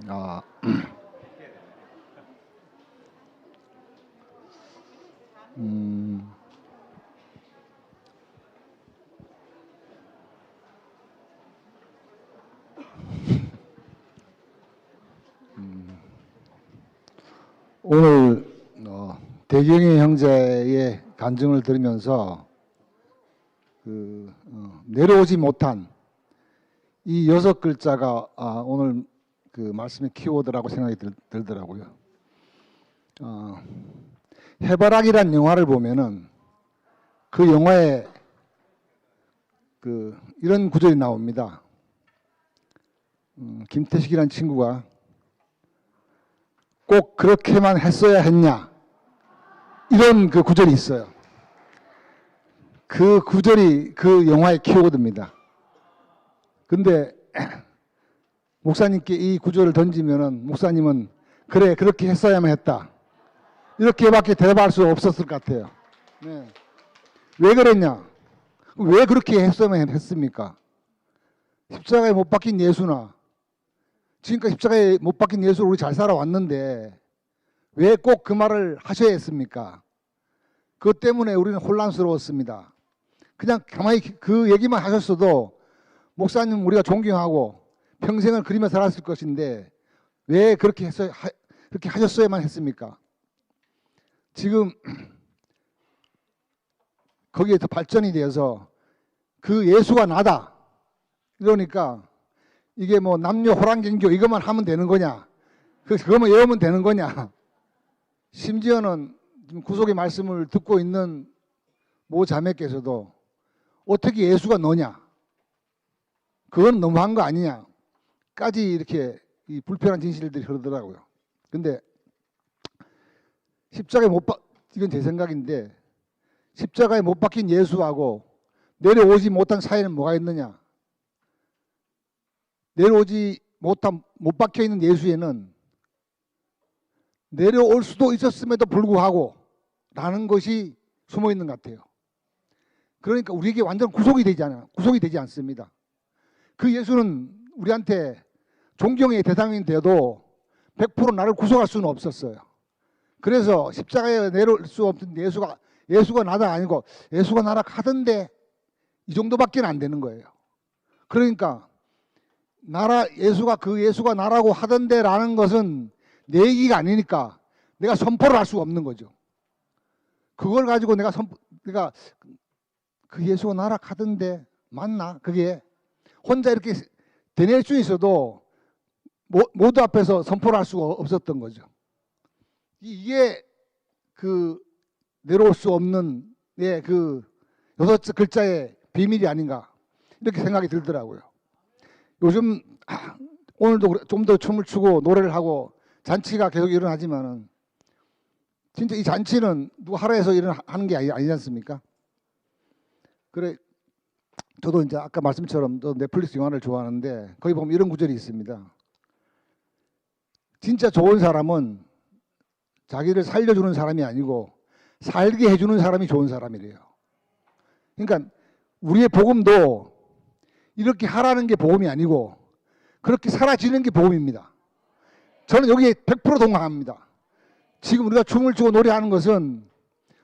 아, 음, 오늘 대경의 형제의 간증을 들으면서 내려오지 못한 이 6글자가 오늘 그 말씀의 키워드라고 생각이 들더라고요. 해바라기란 영화를 보면은 그 영화에 이런 구절이 나옵니다. 김태식이라는 친구가 꼭 그렇게만 했어야 했냐, 이런 그 구절이 있어요. 그 구절이 그 영화의 키워드입니다. 근데 목사님께 이 구절을 던지면은 목사님은 그래, 그렇게 했어야만 했다, 이렇게밖에 대답할 수 없었을 것 같아요. 네. 왜 그랬냐? 왜 그렇게 했어야만 했습니까? 십자가에 못 박힌 예수나 지금까지 십자가에 못 박힌 예수로 우리 잘 살아왔는데 왜 꼭 그 말을 하셔야 했습니까? 그것 때문에 우리는 혼란스러웠습니다. 그냥 가만히 그 얘기만 하셨어도 목사님 우리가 존경하고 평생을 그리며 살았을 것인데 왜 그렇게 그렇게 하셨어야만 했습니까? 지금 거기에 더 발전이 되어서 그 예수가 나다, 이러니까 이게 뭐 남녀 호랑경교 이것만 하면 되는 거냐, 그것만 외우면 되는 거냐, 심지어는 구속의 말씀을 듣고 있는 모 자매께서도 어떻게 예수가 너냐, 그건 너무한 거 아니냐까지 이렇게 이 불편한 진실들이 흐르더라고요. 근데 십자가에 이건 제 생각인데, 십자가에 못 박힌 예수하고 내려오지 못한 사이는 뭐가 있느냐? 못 박혀 있는 예수에는 내려올 수도 있었음에도 불구하고 라는 것이 숨어 있는 것 같아요. 그러니까 우리에게 완전 구속이 되지 않습니다. 그 예수는 우리한테 존경의 대상이 돼도 100% 나를 구속할 수는 없었어요. 그래서 십자가에 내려올 수 없는 예수가 나다 아니고 예수가 나라 가던데, 이 정도밖에 안 되는 거예요. 그러니까 예수가 나라고 하던데라는 것은 내 얘기가 아니니까 내가 선포를 할 수가 없는 거죠. 그걸 가지고 내가 그 예수가 나라 가던데 맞나? 그게 혼자 이렇게 되낼 수 있어도 모두 앞에서 선포를 할 수가 없었던 거죠. 이게 그 내려올 수 없는 그 6글자의 비밀이 아닌가, 이렇게 생각이 들더라고요. 요즘 오늘도 좀 더 춤을 추고 노래를 하고 잔치가 계속 일어나지만은 진짜 이 잔치는 누가 하라 해서 하는 게 아니지 않습니까? 그래, 저도 이제 아까 말씀처럼 또 넷플릭스 영화를 좋아하는데 거기 보면 이런 구절이 있습니다. 진짜 좋은 사람은 자기를 살려주는 사람이 아니고 살게 해주는 사람이 좋은 사람이래요. 그러니까 우리의 복음도 이렇게 하라는 게 복음이 아니고 그렇게 사라지는 게 복음입니다. 저는 여기에 100% 동감합니다. 지금 우리가 춤을 추고 노래하는 것은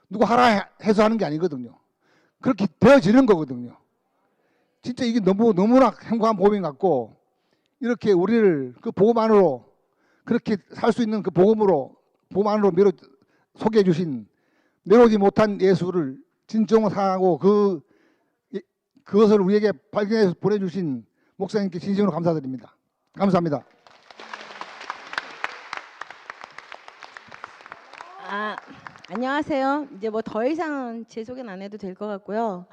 누가 하라 해서 하는 게 아니거든요. 그렇게 되어지는 거거든요. 진짜 이게 너무나 행복한 복음인 것 같고, 이렇게 우리를 그 복음 안으로 그렇게 살 수 있는 그 복음 안으로 소개해 주신 내려오지 못한 예수를 진정으로 사랑하고 그것을 우리에게 발견해서 보내주신 목사님께 진심으로 감사드립니다. 감사합니다. 안녕하세요. 이제 뭐 더 이상 제 소개는 안 해도 될 것 같고요.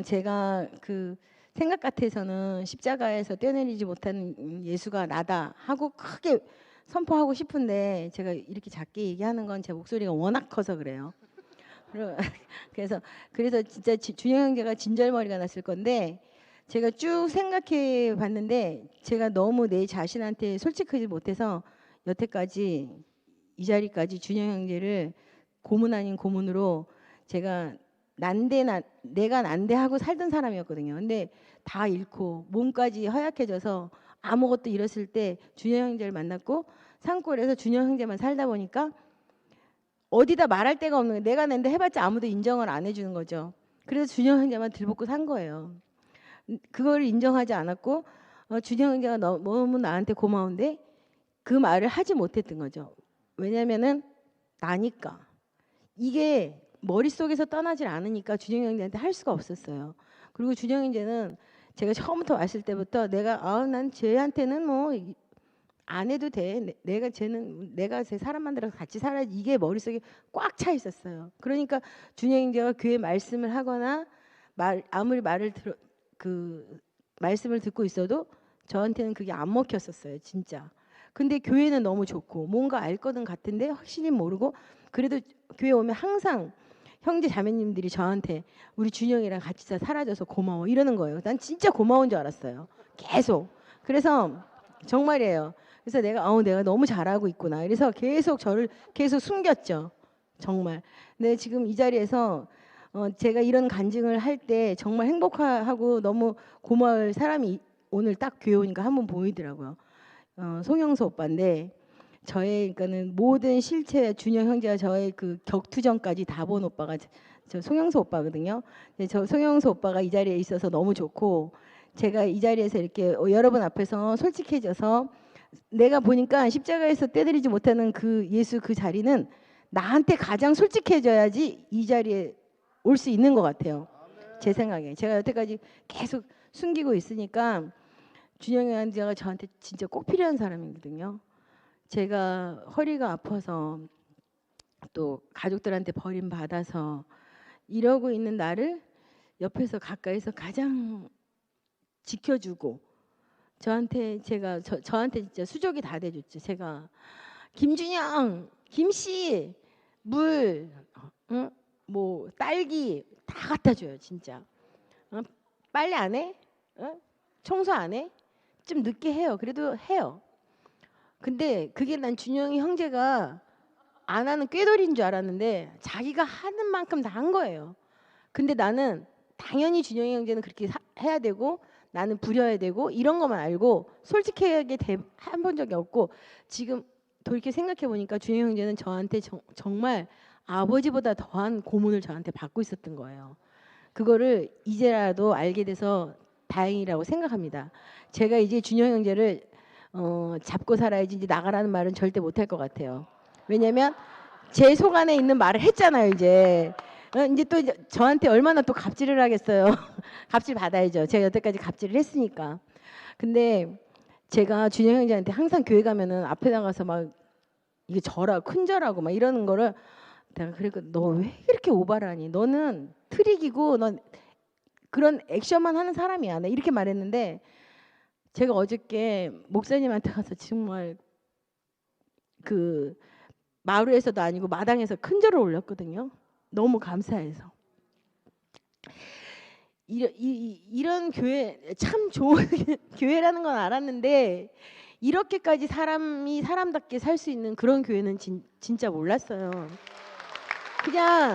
제가 그 생각 같아서는 십자가에서 떼어내리지 못한 예수가 나다 하고 크게 선포하고 싶은데 제가 이렇게 작게 얘기하는 건 제 목소리가 워낙 커서 그래요. 그래서 진짜 준영 형제가 진절머리가 났을 건데, 제가 쭉 생각해 봤는데 제가 너무 내 자신한테 솔직하지 못해서 여태까지 이 자리까지 준영 형제를 고문 아닌 고문으로 제가 내가 난데하고 살던 사람이었거든요. 근데 다 잃고 몸까지 허약해져서 아무것도 잃었을 때 준영 형제를 만났고 산골에서 준영 형제만 살다 보니까 어디다 말할 데가 없는 거예요. 내가 낸데 해봤자 아무도 인정을 안 해주는 거죠. 그래서 준영 형제만 들볶고 산 거예요. 그걸 인정하지 않았고 준영 형제가 너무 나한테 고마운데 그 말을 하지 못했던 거죠. 왜냐면은 나니까 이게 머릿속에서 떠나질 않으니까 준영 형제한테 할 수가 없었어요. 그리고 준영 형제는 제가 처음부터 왔을 때부터 난 쟤한테는 뭐 안 해도 돼. 내가 제 사람 만들어서 같이 살아야지. 이게 머릿속에 꽉 차 있었어요. 그러니까 준영 형제가 교회 말씀을 하거나 아무리 말씀을 듣고 있어도 저한테는 그게 안 먹혔었어요, 진짜. 근데 교회는 너무 좋고 뭔가 알 거든 같은데 확실히 모르고 그래도 교회 오면 항상 형제 자매님들이 저한테 우리 준영이랑 같이 살아줘서 고마워 이러는 거예요. 난 진짜 고마운 줄 알았어요. 계속. 그래서 정말이에요. 그래서 내가 너무 잘하고 있구나. 그래서 저를 계속 숨겼죠. 정말. 근데 지금 이 자리에서 제가 이런 간증을 할 때 정말 행복하고 너무 고마울 사람이 오늘 딱 교회 오니까 한 분 보이더라고요. 송영수 오빠인데 그러니까는 모든 실체 준영 형제와 저의 그 격투전까지 다 본 오빠가 저 송영수 오빠거든요. 저 송영수 오빠가 이 자리에 있어서 너무 좋고 제가 이 자리에서 이렇게 여러분 앞에서 솔직해져서 내가 보니까 십자가에서 떼드리지 못하는 그 예수 그 자리는 나한테 가장 솔직해져야지 이 자리에 올 수 있는 것 같아요. 제 생각에. 제가 여태까지 계속 숨기고 있으니까 준영이 형제가 저한테 진짜 꼭 필요한 사람이거든요. 제가 허리가 아파서 또 가족들한테 버림받아서 이러고 있는 나를 옆에서 가까이서 가장 지켜주고 저한테 진짜 수족이 다 돼줬죠. 제가 김준영, 김씨, 물, 응? 뭐 딸기 다 갖다 줘요, 진짜. 빨래 안 해? 청소 안 해? 좀 늦게 해요. 그래도 해요. 근데 그게 난 준영이 형제가 안 하는 꾀돌이인 줄 알았는데 자기가 하는 만큼 다 한 거예요. 근데 나는 당연히 준영이 형제는 그렇게 해야 되고 나는 부려야 되고 이런 것만 알고 솔직하게 해본 적이 없고 지금 돌이켜 생각해 보니까 준영이 형제는 저한테 정말 아버지보다 더한 고문을 저한테 받고 있었던 거예요. 그거를 이제라도 알게 돼서 다행이라고 생각합니다. 제가 이제 준영 형제를 잡고 살아야지 이제 나가라는 말은 절대 못할 것 같아요. 왜냐면 제 속 안에 있는 말을 했잖아요. 이제 또 저한테 얼마나 또 갑질을 하겠어요. 갑질 받아야죠. 제가 여태까지 갑질을 했으니까. 근데 제가 준영 형제한테 항상 교회 가면은 앞에 나가서 막 이게 큰 절하고 막 이러는 거를 내가 그러니까 너 왜 이렇게 오바를 하니? 너는 트릭이고 넌 그런 액션만 하는 사람이야. 나 이렇게 말했는데 제가 어저께 목사님한테 가서 정말 그 마루에서도 아니고 마당에서 큰 절을 올렸거든요. 너무 감사해서. 이런 교회 참 좋은 교회라는 건 알았는데 이렇게까지 사람답게 살 수 있는 그런 교회는 진짜 몰랐어요. 그냥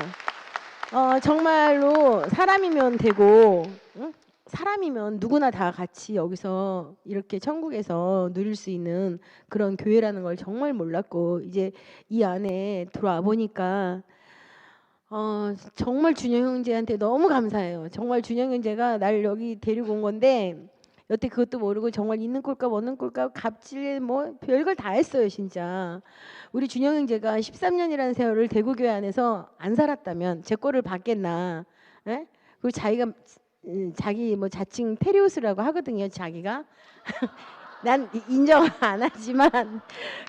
정말로 사람이면 되고 응? 사람이면 누구나 다 같이 여기서 이렇게 천국에서 누릴 수 있는 그런 교회라는 걸 정말 몰랐고 이제 이 안에 들어와 보니까 정말 준영 형제한테 너무 감사해요. 정말 준영 형제가 날 여기 데리고 온 건데 여태 그것도 모르고 정말 있는 꼴값 없는 꼴값 갑질 뭐 별걸 다 했어요 진짜. 우리 준영 형제가 13년이라는 세월을 대구교회 안에서 안 살았다면 제 꼴을 받겠나. 에? 그리고 자기 뭐 자칭 테리우스라고 하거든요 자기가. 난 인정 안 하지만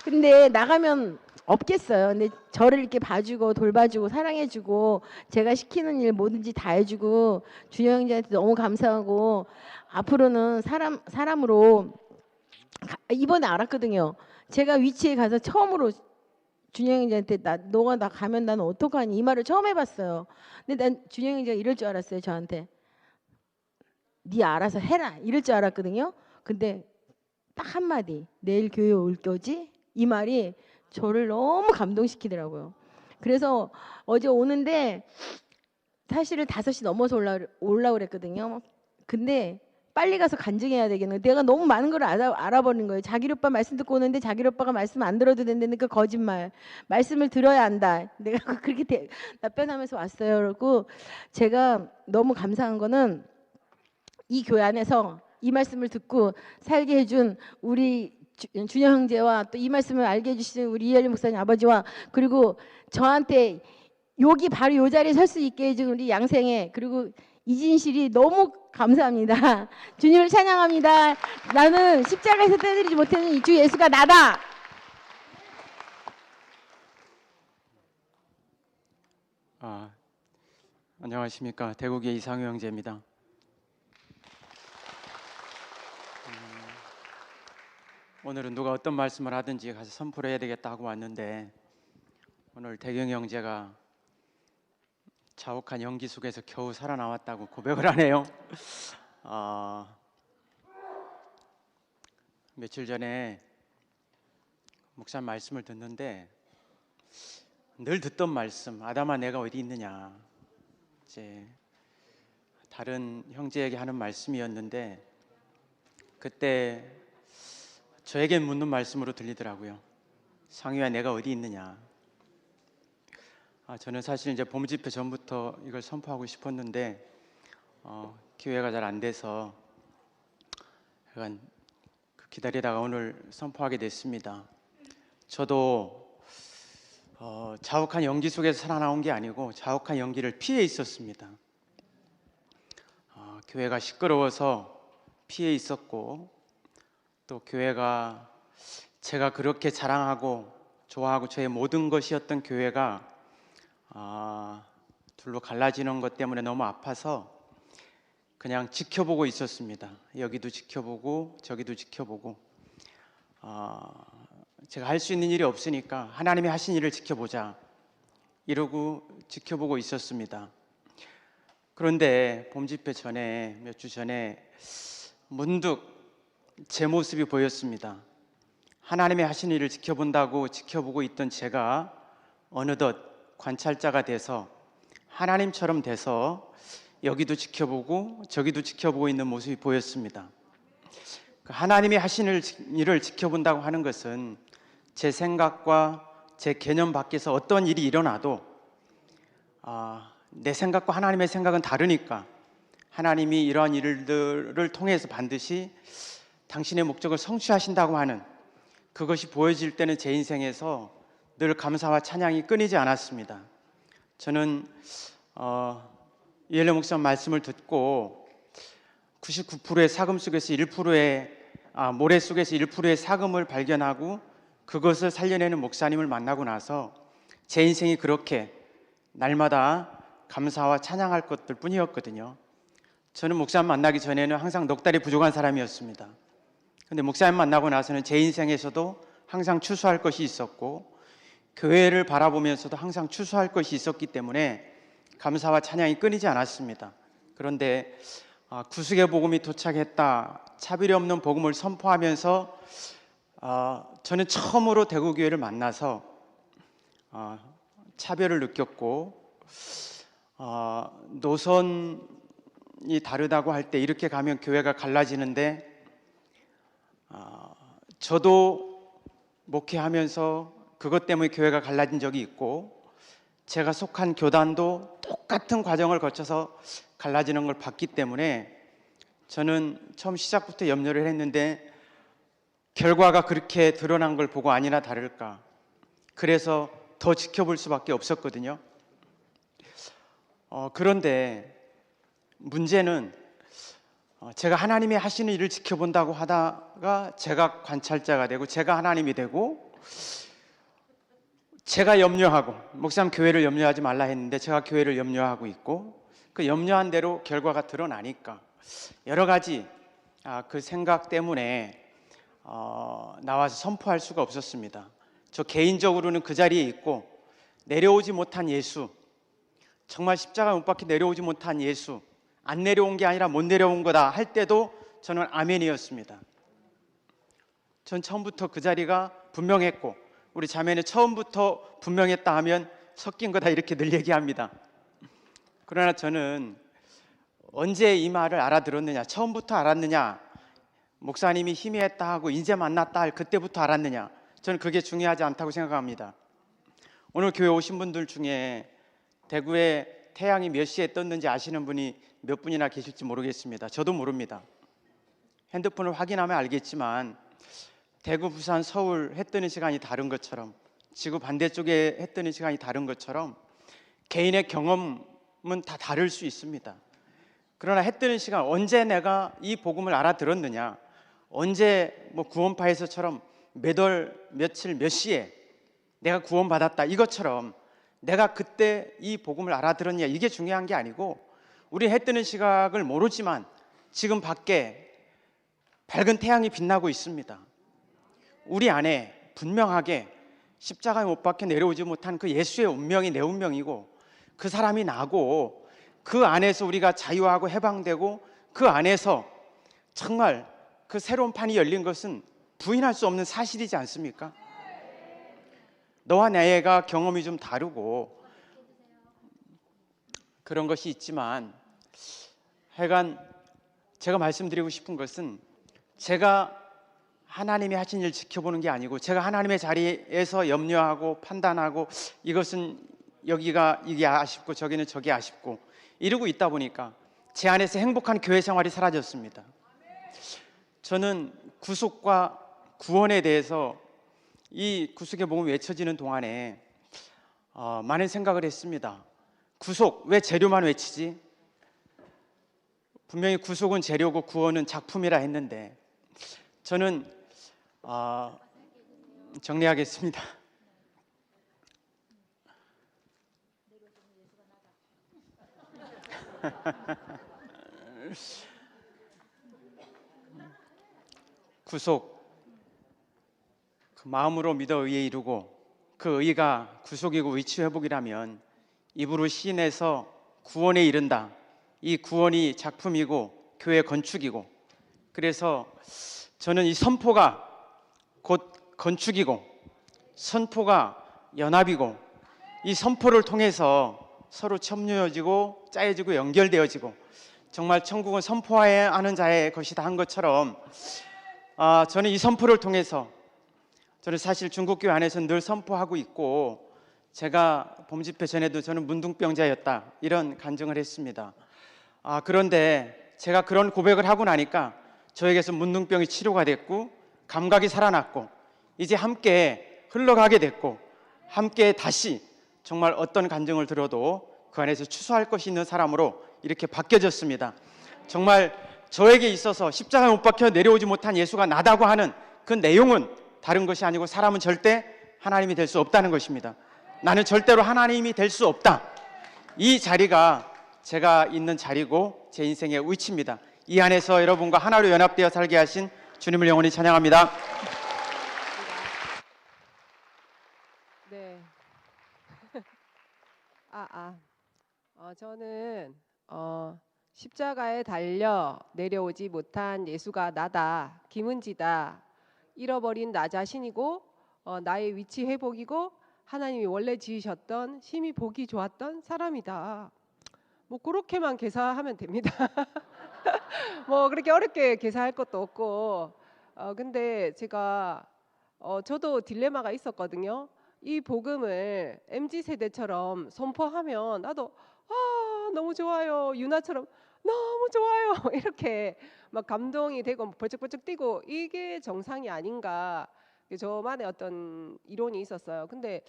근데 나가면 없겠어요. 근데 저를 이렇게 봐주고 돌봐주고 사랑해주고 제가 시키는 일 뭐든지 다 해주고 준영 형제한테 너무 감사하고 앞으로는 사람으로 이번에 알았거든요. 제가 위치에 가서 처음으로 준영 형제한테 너가 나 가면 나는 어떡하니 이 말을 처음 해봤어요. 근데 난 준영 형제가 이럴 줄 알았어요. 저한테 네 알아서 해라 이럴 줄 알았거든요. 근데 딱 한마디 내일 교회 올 거지? 이 말이 저를 너무 감동시키더라고요. 그래서 어제 오는데 사실은 5시 넘어서 올라오랬거든요. 근데 빨리 가서 간증해야 되겠는. 내가 너무 많은 걸 알아버린 거예요. 자기 오빠 말씀 듣고 오는데 자기 오빠가 말씀 안 들어도 된다니까 거짓말. 말씀을 들어야 한다. 내가 그렇게 답변하면서 왔어요. 그리고 제가 너무 감사한 거는 이 교회 안에서 이 말씀을 듣고 살게 해준 우리 준영 형제와 또 이 말씀을 알게 해주신 우리 이혜리 목사님 아버지와 그리고 저한테 여기 바로 이 자리에 설 수 있게 해준 우리 양생애 그리고 이진실이 너무 감사합니다. 주님을 찬양합니다. 나는 십자가에서 떼내리지 못하는 이 주 예수가 나다. 안녕하십니까. 대구의 이상효 형제입니다. 오늘은 누가 어떤 말씀을 하든지 가서 선포를 해야 되겠다 하고 왔는데 오늘 대경 형제가 자욱한 연기 속에서 겨우 살아나왔다고 고백을 하네요. 며칠 전에 목사님 말씀을 듣는데 늘 듣던 말씀, 아담아 내가 어디 있느냐. 이제 다른 형제에게 하는 말씀이었는데 그때 저에게 묻는 말씀으로 들리더라고요. 상유야 내가 어디 있느냐. 저는 사실 이제 봄 집회 전부터 이걸 선포하고 싶었는데 기회가 잘 안 돼서 약간 기다리다가 오늘 선포하게 됐습니다. 저도 자욱한 연기 속에서 살아나온 게 아니고 자욱한 연기를 피해 있었습니다. 교회가 시끄러워서 피해 있었고 또 교회가 제가 그렇게 자랑하고 좋아하고 저의 모든 것이었던 교회가 둘로 갈라지는 것 때문에 너무 아파서 그냥 지켜보고 있었습니다. 여기도 지켜보고 저기도 지켜보고 제가 할 수 있는 일이 없으니까 하나님이 하신 일을 지켜보자 이러고 지켜보고 있었습니다. 그런데 봄 집회 전에 몇 주 전에 문득 제 모습이 보였습니다. 하나님의 하신 일을 지켜본다고 지켜보고 있던 제가 어느덧 관찰자가 돼서 하나님처럼 돼서 여기도 지켜보고 저기도 지켜보고 있는 모습이 보였습니다. 하나님이 하신 일을 지켜본다고 하는 것은 제 생각과 제 개념 밖에서 어떤 일이 일어나도 내 생각과 하나님의 생각은 다르니까 하나님이 이러한 일들을 통해서 반드시 당신의 목적을 성취하신다고 하는 그것이 보여질 때는 제 인생에서 늘 감사와 찬양이 끊이지 않았습니다. 저는 이엘레 목사 말씀을 듣고 99%의 사금 속에서 1%의 모래 속에서 1%의 사금을 발견하고 그것을 살려내는 목사님을 만나고 나서 제 인생이 그렇게 날마다 감사와 찬양할 것들 뿐이었거든요. 저는 목사님 만나기 전에는 항상 넉 달이 부족한 사람이었습니다. 근데 목사님 만나고 나서는 제 인생에서도 항상 추수할 것이 있었고 교회를 바라보면서도 항상 추수할 것이 있었기 때문에 감사와 찬양이 끊이지 않았습니다. 그런데 구속의 복음이 도착했다, 차별이 없는 복음을 선포하면서 저는 처음으로 대구교회를 만나서 차별을 느꼈고 노선이 다르다고 할 때 이렇게 가면 교회가 갈라지는데 저도 목회하면서 그것 때문에 교회가 갈라진 적이 있고 제가 속한 교단도 똑같은 과정을 거쳐서 갈라지는 걸 봤기 때문에 저는 처음 시작부터 염려를 했는데 결과가 그렇게 드러난 걸 보고 아니나 다를까 그래서 더 지켜볼 수밖에 없었거든요. 그런데 문제는 제가 하나님이 하시는 일을 지켜본다고 하다가 제가 관찰자가 되고 제가 하나님이 되고 제가 염려하고 목사님 교회를 염려하지 말라 했는데 제가 교회를 염려하고 있고 그 염려한 대로 결과가 드러나니까 여러 가지 그 생각 때문에 나와서 선포할 수가 없었습니다. 저 개인적으로는 그 자리에 있고 내려오지 못한 예수, 정말 십자가 못 박혀 내려오지 못한 예수, 안 내려온 게 아니라 못 내려온 거다 할 때도 저는 아멘이었습니다. 전 처음부터 그 자리가 분명했고 우리 자매는 처음부터 분명했다 하면 섞인 거다 이렇게 늘 얘기합니다. 그러나 저는 언제 이 말을 알아들었느냐, 처음부터 알았느냐, 목사님이 희미했다 하고 이제 만났다 할 그때부터 알았느냐, 저는 그게 중요하지 않다고 생각합니다. 오늘 교회 오신 분들 중에 대구에 태양이 몇 시에 떴는지 아시는 분이 몇 분이나 계실지 모르겠습니다. 저도 모릅니다. 핸드폰을 확인하면 알겠지만 대구, 부산, 서울 해 뜨는 시간이 다른 것처럼, 지구 반대쪽에 해 뜨는 시간이 다른 것처럼 개인의 경험은 다 다를 수 있습니다. 그러나 해 뜨는 시간, 언제 내가 이 복음을 알아들었느냐, 언제 구원파에서처럼 몇 월, 며칠, 몇 시에 내가 구원받았다 이것처럼 내가 그때 이 복음을 알아들었냐, 이게 중요한 게 아니고, 우리 해 뜨는 시각을 모르지만 지금 밖에 밝은 태양이 빛나고 있습니다. 우리 안에 분명하게 십자가에 못 박혀 내려오지 못한 그 예수의 운명이 내 운명이고, 그 사람이 나고, 그 안에서 우리가 자유하고 해방되고, 그 안에서 정말 그 새로운 판이 열린 것은 부인할 수 없는 사실이지 않습니까? 너와 내가 경험이 좀 다르고 그런 것이 있지만, 하여간 제가 말씀드리고 싶은 것은, 제가 하나님이 하신 일 지켜보는 게 아니고 제가 하나님의 자리에서 염려하고 판단하고 이것은 여기가 이게 아쉽고 저기는 저게 아쉽고 이러고 있다 보니까 제 안에서 행복한 교회 생활이 사라졌습니다. 저는 구속과 구원에 대해서 이 구속의 복음이 외쳐지는 동안에 많은 생각을 했습니다. 구속, 왜 재료만 외치지? 분명히 구속은 재료고 구원은 작품이라 했는데, 저는 정리하겠습니다. 구속, 그 마음으로 믿어 의에 이르고, 그 의가 구속이고 위치 회복이라면 입으로 시인해서 구원에 이른다. 이 구원이 작품이고 교회 건축이고, 그래서 저는 이 선포가 곧 건축이고 선포가 연합이고, 이 선포를 통해서 서로 첨예해지고 짜여지고 연결되어지고, 정말 천국은 선포해야 하는 자의 것이다 한 것처럼, 저는 이 선포를 통해서, 저는 사실 중국교회 안에서 늘 선포하고 있고, 제가 봄집회 전에도 저는 문둥병자였다 이런 간증을 했습니다. 그런데 제가 그런 고백을 하고 나니까 저에게서 문둥병이 치료가 됐고 감각이 살아났고, 이제 함께 흘러가게 됐고, 함께 다시 정말 어떤 간증을 들어도 그 안에서 추수할 것이 있는 사람으로 이렇게 바뀌어졌습니다. 정말 저에게 있어서 십자가에 못 박혀 내려오지 못한 예수가 나다고 하는 그 내용은 다른 것이 아니고, 사람은 절대 하나님이 될 수 없다는 것입니다. 나는 절대로 하나님이 될 수 없다. 이 자리가 제가 있는 자리고 제 인생의 위치입니다. 이 안에서 여러분과 하나로 연합되어 살게 하신 주님을 영원히 찬양합니다. 네. 저는 십자가에 달려 내려오지 못한 예수가 나다, 김은지다, 잃어버린 나 자신이고 나의 위치 회복이고 하나님이 원래 지으셨던 심히 보기 좋았던 사람이다. 뭐 그렇게만 개사하면 됩니다. 뭐 그렇게 어렵게 개사할 것도 없고, 근데 제가 저도 딜레마가 있었거든요. 이 복음을 MZ 세대처럼 선포하면 나도 너무 좋아요, 유나처럼 너무 좋아요 이렇게 막 감동이 되고 벌쩍벌쩍 뛰고, 이게 정상이 아닌가, 저만의 어떤 이론이 있었어요. 근데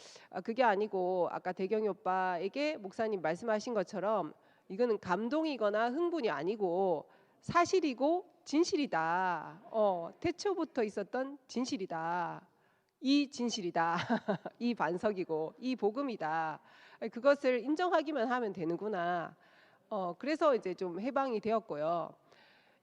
그게 아니고, 아까 대경이 오빠에게 목사님 말씀하신 것처럼 이거는 감동이거나 흥분이 아니고 사실이고 진실이다. 태초부터 있었던 진실이다. 이 진실이다. 이 반석이고 이 복음이다. 그것을 인정하기만 하면 되는구나. 그래서 이제 좀 해방이 되었고요.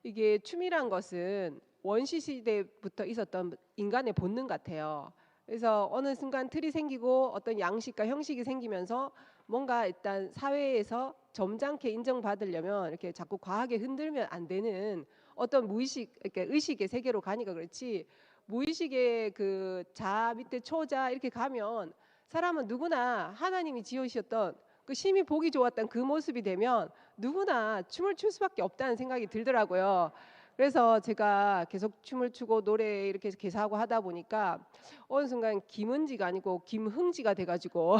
이게 춤이란 것은 원시 시대부터 있었던 인간의 본능 같아요. 그래서 어느 순간 틀이 생기고 어떤 양식과 형식이 생기면서 뭔가 일단 사회에서 점잖게 인정받으려면 이렇게 자꾸 과하게 흔들면 안 되는 어떤 무의식, 이렇게 의식의 세계로 가니까 그렇지, 무의식의 그 자 밑에 초자 이렇게 가면 사람은 누구나 하나님이 지으셨던 그 심히 보기 좋았던 그 모습이 되면 누구나 춤을 출 수밖에 없다는 생각이 들더라고요. 그래서 제가 계속 춤을 추고 노래 이렇게 개사하고 하다 보니까 어느 순간 김은지가 아니고 김흥지가 돼가지고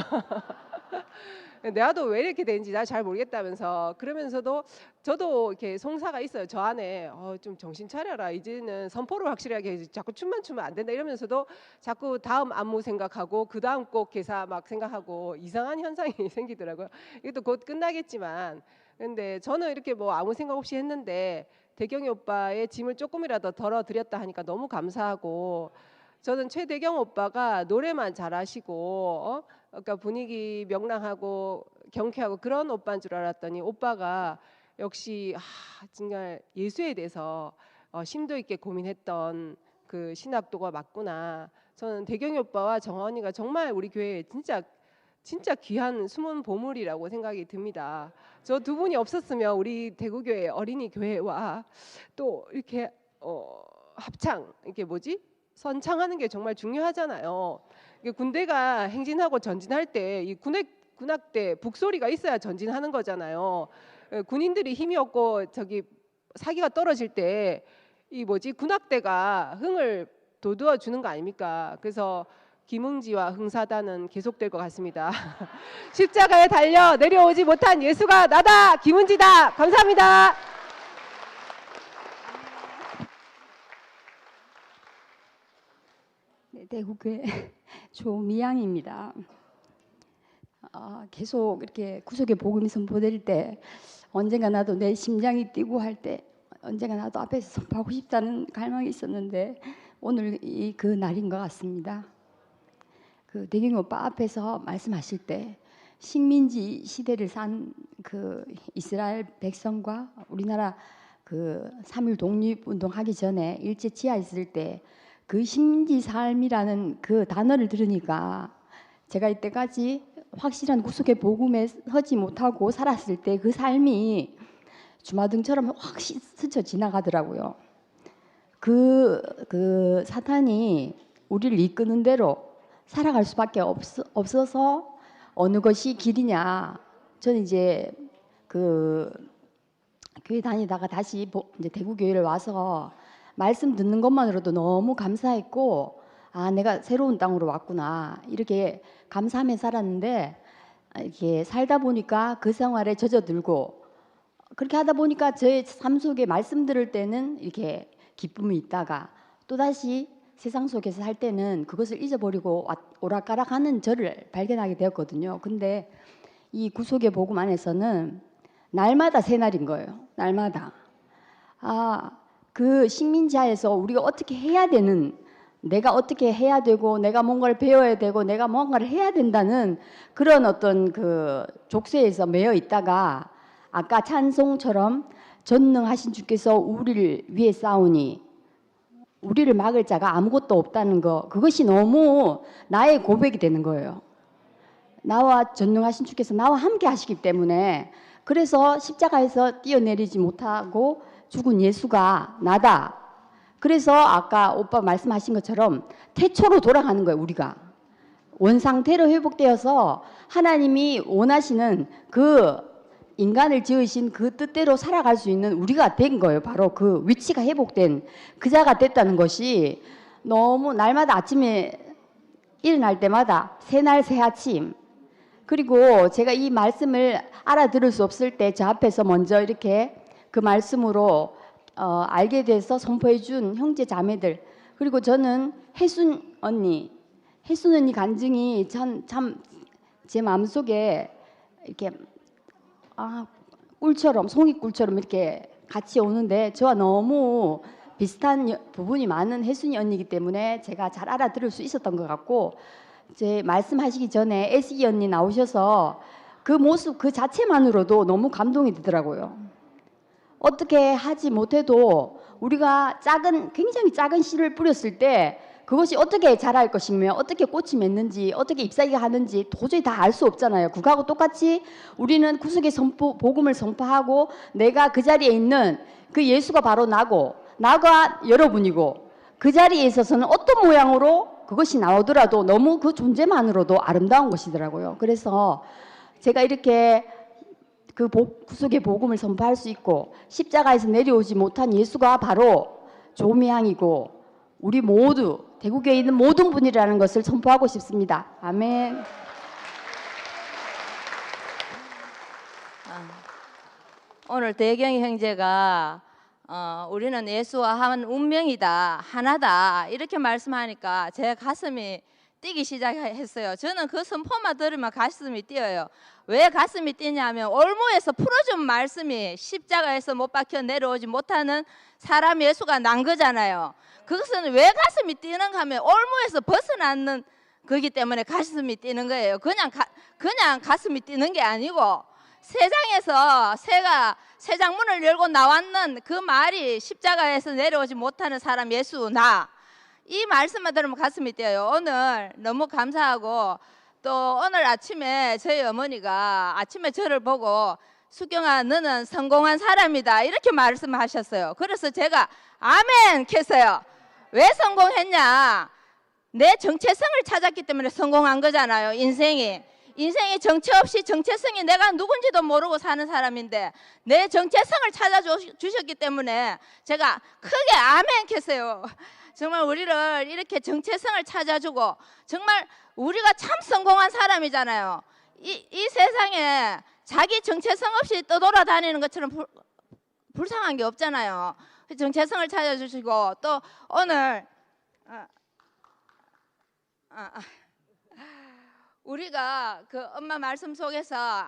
내가도 왜 이렇게 되는지 나 잘 모르겠다면서, 그러면서도 저도 이렇게 송사가 있어요. 저 안에 좀 정신 차려라. 이제는 선포를 확실하게 해야지. 자꾸 춤만 추면 안 된다. 이러면서도 자꾸 다음 안무 생각하고 그 다음 곡 개사 막 생각하고 이상한 현상이 생기더라고요. 이것도 곧 끝나겠지만, 근데 저는 이렇게 뭐 아무 생각 없이 했는데 대경이 오빠의 짐을 조금이라도 덜어드렸다 하니까 너무 감사하고, 저는 최대경 오빠가 노래만 잘하시고 그러니까 분위기 명랑하고 경쾌하고 그런 오빠인 줄 알았더니 오빠가 역시 정말 예수에 대해서 심도 있게 고민했던 그 신학도가 맞구나. 저는 대경이 오빠와 정아 언니가 정말 우리 교회에 진짜 귀한 숨은 보물이라고 생각이 듭니다. 저 두 분이 없었으면 우리 대구교회 어린이 교회와 또 이렇게 합창 이게 뭐지? 선창하는 게 정말 중요하잖아요. 군대가 행진하고 전진할 때 이 군악대 북소리가 있어야 전진하는 거잖아요. 군인들이 힘이 없고 저기 사기가 떨어질 때 이 뭐지? 군악대가 흥을 돋워 주는 거 아닙니까? 그래서 김흥지와 흥사단은 계속될 것 같습니다. 십자가에 달려 내려오지 못한 예수가 나다. 김흥지다. 감사합니다. 네, 대구교회 조미양입니다. 계속 이렇게 구속의 복음이 선포될 때 언젠가 나도 내 심장이 뛰고 할 때 언젠가 나도 앞에서 선포하고 싶다는 갈망이 있었는데 오늘 그 날인 것 같습니다. 그 대경이 오빠 앞에서 말씀하실 때 식민지 시대를 산 그 이스라엘 백성과 우리나라 그 3.1 독립운동 하기 전에 일제 치하 있을 때 그 식민지 삶이라는 그 단어를 들으니까 제가 이때까지 확실한 구속의 복음에 서지 못하고 살았을 때 그 삶이 주마등처럼 확 스쳐 지나가더라고요. 그 사탄이 우리를 이끄는 대로 살아갈 수밖에 없어서 어느 것이 길이냐. 저는 이제 그 교회 다니다가 다시 이제 대구 교회를 와서 말씀 듣는 것만으로도 너무 감사했고, 내가 새로운 땅으로 왔구나 이렇게 감사하며 살았는데, 이렇게 살다 보니까 그 생활에 젖어들고 그렇게 하다 보니까 제 삶 속에 말씀 들을 때는 이렇게 기쁨이 있다가 또다시 세상 속에서 살 때는 그것을 잊어버리고 오락가락하는 저를 발견하게 되었거든요. 근데 이 구속의 복음 안에서는 날마다 새날인 거예요. 날마다. 그 식민지하에서 우리가 어떻게 해야 되는, 내가 어떻게 해야 되고 내가 뭔가를 배워야 되고 내가 뭔가를 해야 된다는 그런 어떤 그 족쇄에서 매여 있다가 아까 찬송처럼 전능하신 주께서 우리를 위해 싸우니 우리를 막을 자가 아무것도 없다는 거, 그것이 너무 나의 고백이 되는 거예요. 나와 전능하신 주께서 나와 함께 하시기 때문에, 그래서 십자가에서 뛰어내리지 못하고 죽은 예수가 나다. 그래서 아까 오빠 말씀하신 것처럼 태초로 돌아가는 거예요. 우리가 원상태로 회복되어서 하나님이 원하시는 그 인간을 지으신 그 뜻대로 살아갈 수 있는 우리가 된 거예요. 바로 그 위치가 회복된 그 자가 됐다는 것이 너무 날마다 아침에 일어날 때마다 새날 새아침, 그리고 제가 이 말씀을 알아들을 수 없을 때 저 앞에서 먼저 이렇게 그 말씀으로 알게 돼서 선포해 준 형제 자매들, 그리고 저는 혜순 언니 간증이 참 제 마음속에 이렇게 꿀처럼, 송이꿀처럼 이렇게 같이 오는데, 저와 너무 비슷한 부분이 많은 혜순이 언니이기 때문에 제가 잘 알아들을 수 있었던 것 같고, 제 말씀하시기 전에 애식이 언니 나오셔서 그 모습 그 자체만으로도 너무 감동이 되더라고요. 어떻게 하지 못해도 우리가 굉장히 작은 씨를 뿌렸을 때 그것이 어떻게 자랄 것이며 어떻게 꽃이 맺는지 어떻게 잎사귀가 하는지 도저히 다 알 수 없잖아요. 그거하고 똑같이 우리는 구속의 복음을 선포하고 내가 그 자리에 있는 그 예수가 바로 나가 여러분이고, 그 자리에 있어서는 어떤 모양으로 그것이 나오더라도 너무 그 존재만으로도 아름다운 것이더라고요. 그래서 제가 이렇게 그 구속의 복음을 선포할 수 있고 십자가에서 내려오지 못한 예수가 바로 조미향이고 우리 모두 대구교에 있는 모든 분이라는 것을 선포하고 싶습니다. 아멘. 오늘 대경이 형제가 우리는 예수와 한 운명이다, 하나다 이렇게 말씀하니까 제 가슴이 뛰기 시작했어요. 저는 그 선포만 들으면 가슴이 뛰어요. 왜 가슴이 뛰냐면 올무에서 풀어준 말씀이 십자가에서 못 박혀 내려오지 못하는 사람 예수가 난 거잖아요. 그것은 왜 가슴이 뛰는가 하면 올무에서 벗어나는 거기 때문에 가슴이 뛰는 거예요. 그냥 가슴이 뛰는 게 아니고 세상에서 세상 문을 열고 나왔는 그 말이 십자가에서 내려오지 못하는 사람 예수 나. 이 말씀만 들으면 가슴이 뛰어요. 오늘 너무 감사하고 또 오늘 아침에 저희 어머니가 아침에 저를 보고 수경아 너는 성공한 사람이다 이렇게 말씀하셨어요. 그래서 제가 아멘 했어요. 왜 성공했냐? 내 정체성을 찾았기 때문에 성공한 거잖아요. 인생이 정체 없이 정체성이 내가 누군지도 모르고 사는 사람인데 내 정체성을 찾아주셨기 때문에 제가 크게 아멘 했어요. 정말 우리를 이렇게 정체성을 찾아주고 정말 우리가 참 성공한 사람이잖아요. 이 세상에 자기 정체성 없이 떠돌아다니는 것처럼 불쌍한 게 없잖아요. 정체성을 찾아주시고 또 오늘 우리가 그 엄마 말씀 속에서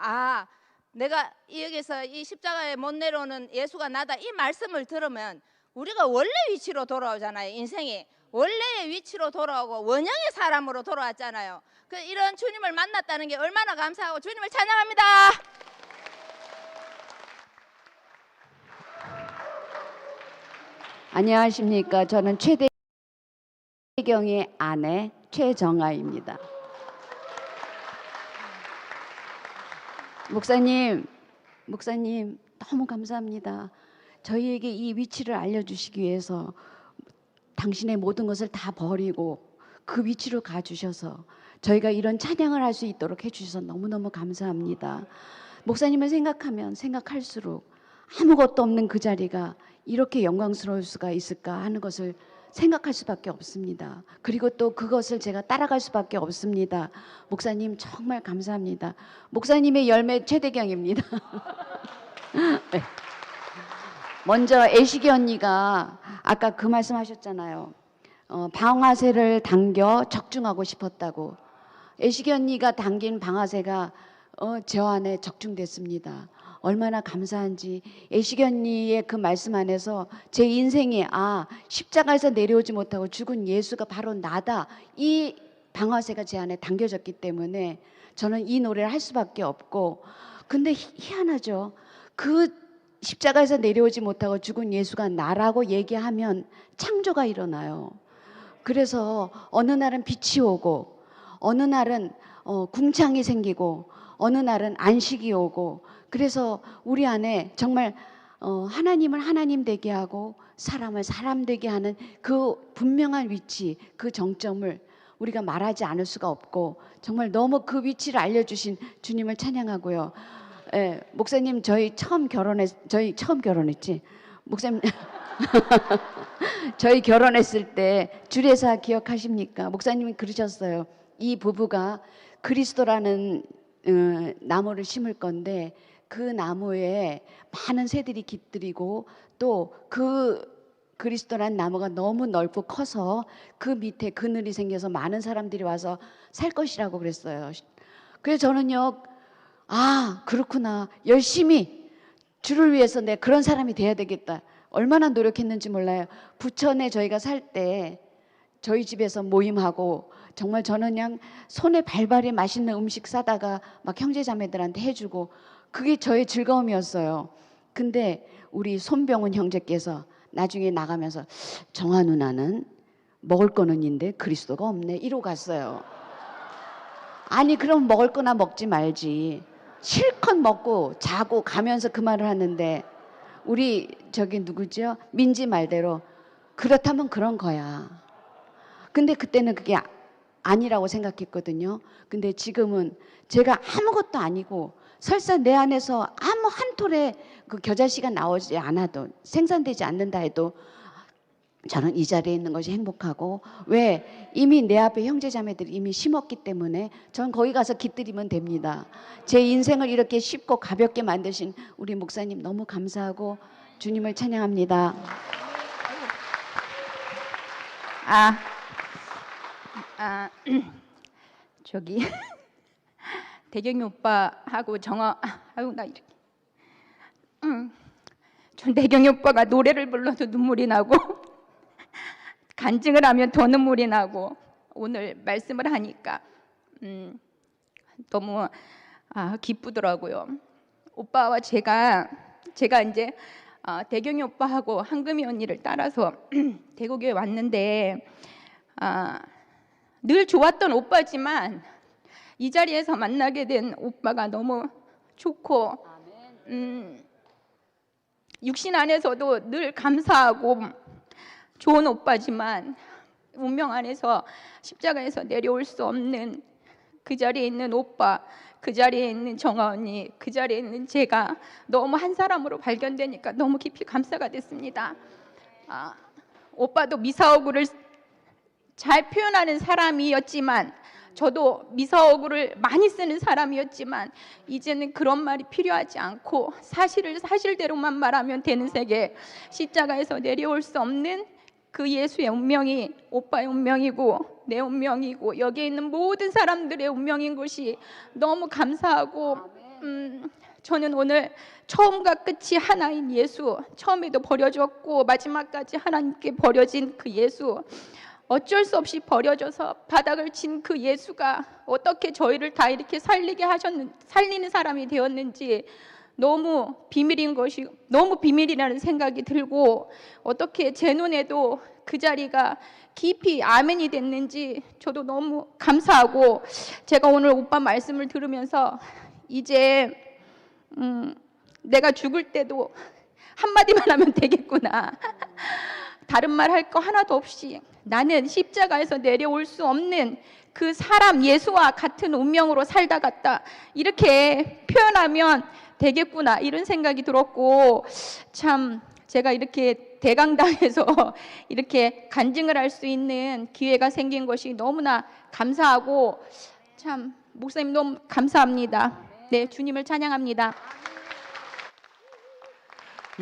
내가 여기서 이 십자가에 못 내려오는 예수가 나다 이 말씀을 들으면 우리가 원래 위치로 돌아오잖아요. 인생이 원래의 위치로 돌아오고 원형의 사람으로 돌아왔잖아요. 이런 주님을 만났다는 게 얼마나 감사하고 주님을 찬양합니다. 안녕하십니까. 저는 최대경의 아내 최정아입니다. 목사님 너무 감사합니다. 저희에게 이 위치를 알려주시기 위해서 당신의 모든 것을 다 버리고 그 위치로 가주셔서 저희가 이런 찬양을 할 수 있도록 해주셔서 너무너무 감사합니다. 목사님을 생각하면 생각할수록 아무것도 없는 그 자리가 이렇게 영광스러울 수가 있을까 하는 것을 생각할 수밖에 없습니다. 그리고 또 그것을 제가 따라갈 수밖에 없습니다. 목사님 정말 감사합니다. 목사님의 열매 최대경입니다. 네. 먼저 애식이 언니가 아까 그 말씀하셨잖아요. 방아쇠를 당겨 적중하고 싶었다고. 애식이 언니가 당긴 방아쇠가 저 안에 적중됐습니다. 얼마나 감사한지 애식이 언니의 그 말씀 안에서 제 인생에 십자가에서 내려오지 못하고 죽은 예수가 바로 나다. 이 방아쇠가 제 안에 당겨졌기 때문에 저는 이 노래를 할 수밖에 없고 근데 희한하죠. 그 십자가에서 내려오지 못하고 죽은 예수가 나라고 얘기하면 창조가 일어나요. 그래서 어느 날은 빛이 오고 어느 날은 궁창이 생기고 어느 날은 안식이 오고 그래서 우리 안에 정말 하나님을 하나님 되게 하고 사람을 사람 되게 하는 그 분명한 위치, 그 정점을 우리가 말하지 않을 수가 없고 정말 너무 그 위치를 알려주신 주님을 찬양하고요. 예, 목사님 저희 처음 결혼했지. 목사님 저희 결혼했을 때 주례사 기억하십니까? 목사님이 그러셨어요. 이 부부가 그리스도라는 나무를 심을 건데 그 나무에 많은 새들이 깃들이고 또 그 그리스도라는 나무가 너무 넓고 커서 그 밑에 그늘이 생겨서 많은 사람들이 와서 살 것이라고 그랬어요. 그래서 저는요, 그렇구나. 열심히 주를 위해서 내 그런 사람이 돼야 되겠다. 얼마나 노력했는지 몰라요. 부천에 저희가 살 때 저희 집에서 모임하고 정말 저는 그냥 손에 발발이 맛있는 음식 싸다가 막 형제자매들한테 해주고 그게 저의 즐거움이었어요. 근데 우리 손병훈 형제께서 나중에 나가면서 정아 누나는 먹을 거는 있는데 그리스도가 없네 이러고 갔어요. 아니 그럼 먹을 거나 먹지 말지. 실컷 먹고 자고 가면서 그 말을 하는데 우리 저기 누구죠? 민지 말대로 그렇다면 그런 거야. 근데 그때는 그게 아니라고 생각했거든요. 근데 지금은 제가 아무것도 아니고 설사 내 안에서 아무 한 톨의 그 겨자씨가 나오지 않아도 생산되지 않는다 해도 저는 이 자리에 있는 것이 행복하고, 왜? 이미 내 앞에 형제자매들이 이미 심었기 때문에 전 거기 가서 깃들이면 됩니다. 제 인생을 이렇게 쉽고 가볍게 만드신 우리 목사님 너무 감사하고 주님을 찬양합니다. 저기 대경이 오빠하고 아유 나 이렇게 전 대경이 오빠가 노래를 불러도 눈물이 나고 간증을 하면 더 눈물이 나고 오늘 말씀을 하니까 너무 기쁘더라고요. 오빠와 제가 이제 대경이 오빠하고 한금이 언니를 따라서 대구교회 왔는데 늘 좋았던 오빠지만 이 자리에서 만나게 된 오빠가 너무 좋고 육신 안에서도 늘 감사하고 좋은 오빠지만 운명 안에서 십자가에서 내려올 수 없는 그 자리에 있는 오빠, 그 자리에 있는 정아 언니, 그 자리에 있는 제가 너무 한 사람으로 발견되니까 너무 깊이 감사가 됐습니다. 오빠도 미사오구를 잘 표현하는 사람이었지만 저도 미사오구를 많이 쓰는 사람이었지만 이제는 그런 말이 필요하지 않고 사실을 사실대로만 말하면 되는 세계, 십자가에서 내려올 수 없는 그 예수의 운명이 오빠의 운명이고 내 운명이고 여기에 있는 모든 사람들의 운명인 것이 너무 감사하고 저는 오늘 처음과 끝이 하나인 예수, 처음에도 버려졌고 마지막까지 하나님께 버려진 그 예수, 어쩔 수 없이 버려져서 바닥을 친 그 예수가 어떻게 저희를 다 이렇게 살리는 사람이 되었는지 너무 비밀이라는 생각이 들고, 어떻게 제 눈에도 그 자리가 깊이 아멘이 됐는지 저도 너무 감사하고, 제가 오늘 오빠 말씀을 들으면서 이제 내가 죽을 때도 한마디만 하면 되겠구나. 다른 말 할 거 하나도 없이 나는 십자가에서 내려올 수 없는 그 사람 예수와 같은 운명으로 살다 갔다, 이렇게 표현하면 되겠구나, 이런 생각이 들었고, 참 제가 이렇게 대강당에서 이렇게 간증을 할 수 있는 기회가 생긴 것이 너무나 감사하고, 참 목사님 너무 감사합니다. 네, 주님을 찬양합니다.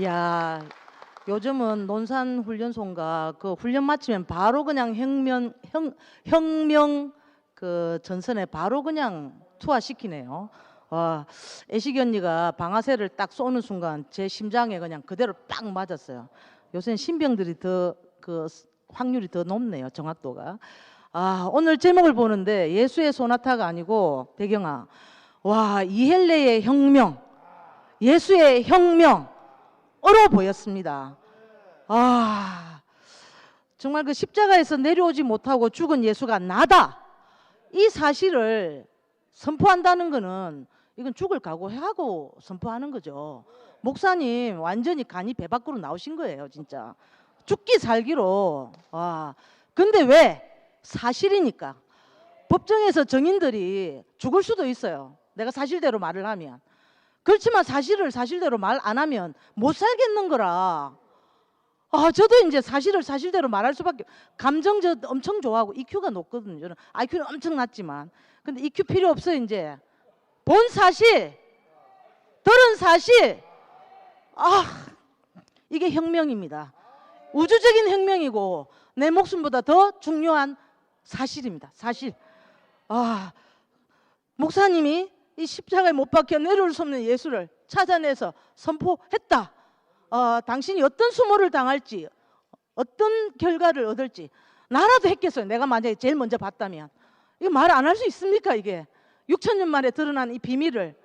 야, 요즘은 논산훈련소인가 그 훈련 마치면 바로 그냥 혁명 그 전선에 바로 그냥 투하시키네요. 애식이 언니가 방아쇠를 딱 쏘는 순간 제 심장에 그냥 그대로 빡 맞았어요. 요새는 신병들이 더 그 확률이 더 높네요, 정확도가. 오늘 제목을 보는데 예수의 소나타가 아니고, 대경아, 와, 이헬레의 혁명, 예수의 혁명 어려 보였습니다. 정말 그 십자가에서 내려오지 못하고 죽은 예수가 나다, 이 사실을 선포한다는 거는 이건 죽을 각오하고 선포하는 거죠. 목사님 완전히 간이 배 밖으로 나오신 거예요, 진짜. 죽기 살기로. 근데 왜? 사실이니까. 법정에서 증인들이 죽을 수도 있어요, 내가 사실대로 말을 하면. 그렇지만 사실을 사실대로 말 안 하면 못 살겠는 거라. 저도 이제 사실을 사실대로 말할 수밖에. 감정 저 엄청 좋아하고 EQ가 높거든요. 저는 IQ는 엄청 낮지만. 근데 EQ 필요 없어요. 이제 본 사실, 들은 사실, 이게 혁명입니다. 우주적인 혁명이고 내 목숨보다 더 중요한 사실입니다. 사실. 목사님이 이 십자가에 못 박혀 내려올 수 없는 예수를 찾아내서 선포했다. 당신이 어떤 수모를 당할지, 어떤 결과를 얻을지 나라도 했겠어요. 내가 만약에 제일 먼저 봤다면. 이거 말 안 할 수 있습니까? 이게 6,000년 만에 드러난 이 비밀을.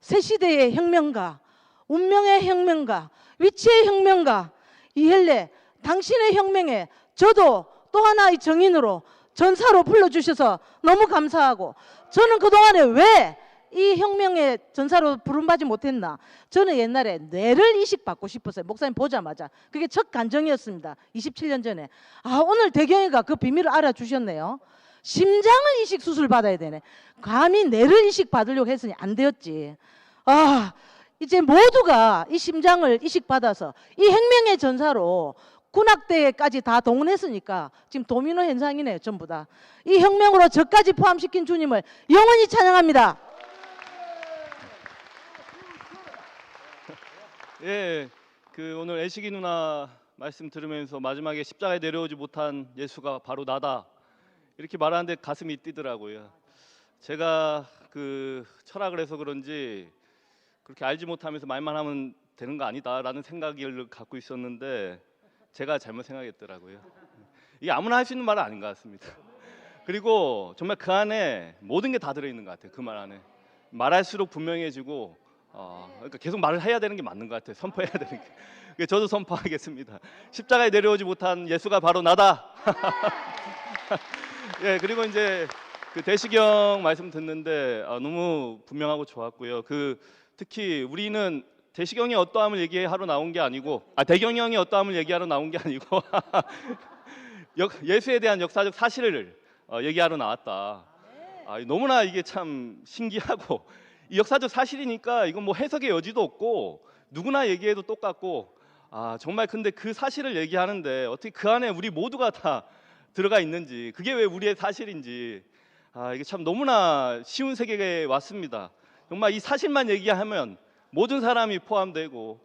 새 시대의 혁명가, 운명의 혁명가, 위치의 혁명가 이헬레, 당신의 혁명에 저도 또 하나의 증인으로 전사로 불러주셔서 너무 감사하고, 저는 그동안에 왜 이 혁명의 전사로 부름받지 못했나? 저는 옛날에 뇌를 이식받고 싶었어요. 목사님 보자마자. 그게 첫 간정이었습니다. 27년 전에. 아, 오늘 대경이가 그 비밀을 알아주셨네요. 심장을 이식 수술 받아야 되네. 감히 뇌를 이식 받으려고 했으니 안 되었지. 아, 이제 모두가 이 심장을 이식 받아서 이 혁명의 전사로 군악대까지 다 동원했으니까 지금 도미노 현상이네요. 전부 다. 이 혁명으로 저까지 포함시킨 주님을 영원히 찬양합니다. 예, 오늘 애식이 누나 말씀 들으면서 마지막에 십자가에 내려오지 못한 예수가 바로 나다 이렇게 말하는데 가슴이 뛰더라고요. 제가 철학을 해서 그런지 그렇게 알지 못하면서 말만 하면 되는 거 아니다라는 생각을 갖고 있었는데 제가 잘못 생각했더라고요. 이게 아무나 할 수 있는 말은 아닌 것 같습니다. 그리고 정말 그 안에 모든 게 다 들어있는 것 같아요. 그 말 안에 말할수록 분명해지고 그러니까 계속 말을 해야 되는 게 맞는 것 같아요. 선포해야 되는 게. 저도 선포하겠습니다. 십자가에 내려오지 못한 예수가 바로 나다. 예, 그리고 이제 대시경 말씀 듣는데 너무 분명하고 좋았고요. 특히 우리는 대시경이 어떠함을 얘기하러 나온 게 아니고, 대경이 형이 어떠함을 얘기하러 나온 게 아니고 예수에 대한 역사적 사실을 얘기하러 나왔다. 너무나 이게 참 신기하고, 이 역사적 사실이니까 이건 뭐 해석의 여지도 없고 누구나 얘기해도 똑같고, 정말 근데 그 사실을 얘기하는데 어떻게 그 안에 우리 모두가 다 들어가 있는지, 그게 왜 우리의 사실인지, 이게 참 너무나 쉬운 세계에 왔습니다. 정말 이 사실만 얘기하면 모든 사람이 포함되고,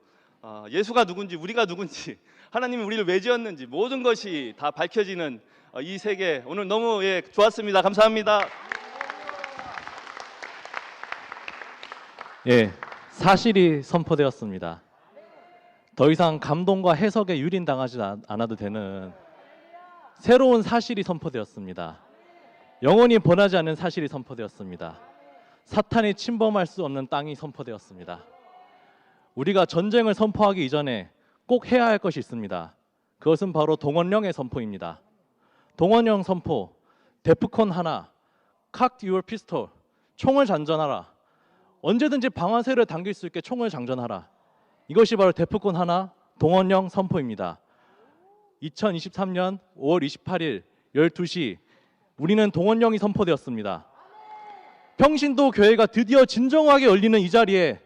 예수가 누군지, 우리가 누군지, 하나님이 우리를 왜 지었는지 모든 것이 다 밝혀지는 이 세계, 오늘 너무 좋았습니다. 감사합니다. 예, 사실이 선포되었습니다. 더 이상 감동과 해석에 유린당하지 않아도 되는 새로운 사실이 선포되었습니다. 영원히 변하지 않는 사실이 선포되었습니다. 사탄이 침범할 수 없는 땅이 선포되었습니다. 우리가 전쟁을 선포하기 이전에 꼭 해야 할 것이 있습니다. 그것은 바로 동원령의 선포입니다. 동원령 선포, 데프콘 하나, cock your pistol, 총을 장전하라. 언제든지 방아쇠를 당길 수 있게 총을 장전하라. 이것이 바로 데프콘 하나, 동원령 선포입니다. 2023년 5월 28일 12시 우리는 동원령이 선포되었습니다. 평신도 교회가 드디어 진정하게 열리는 이 자리에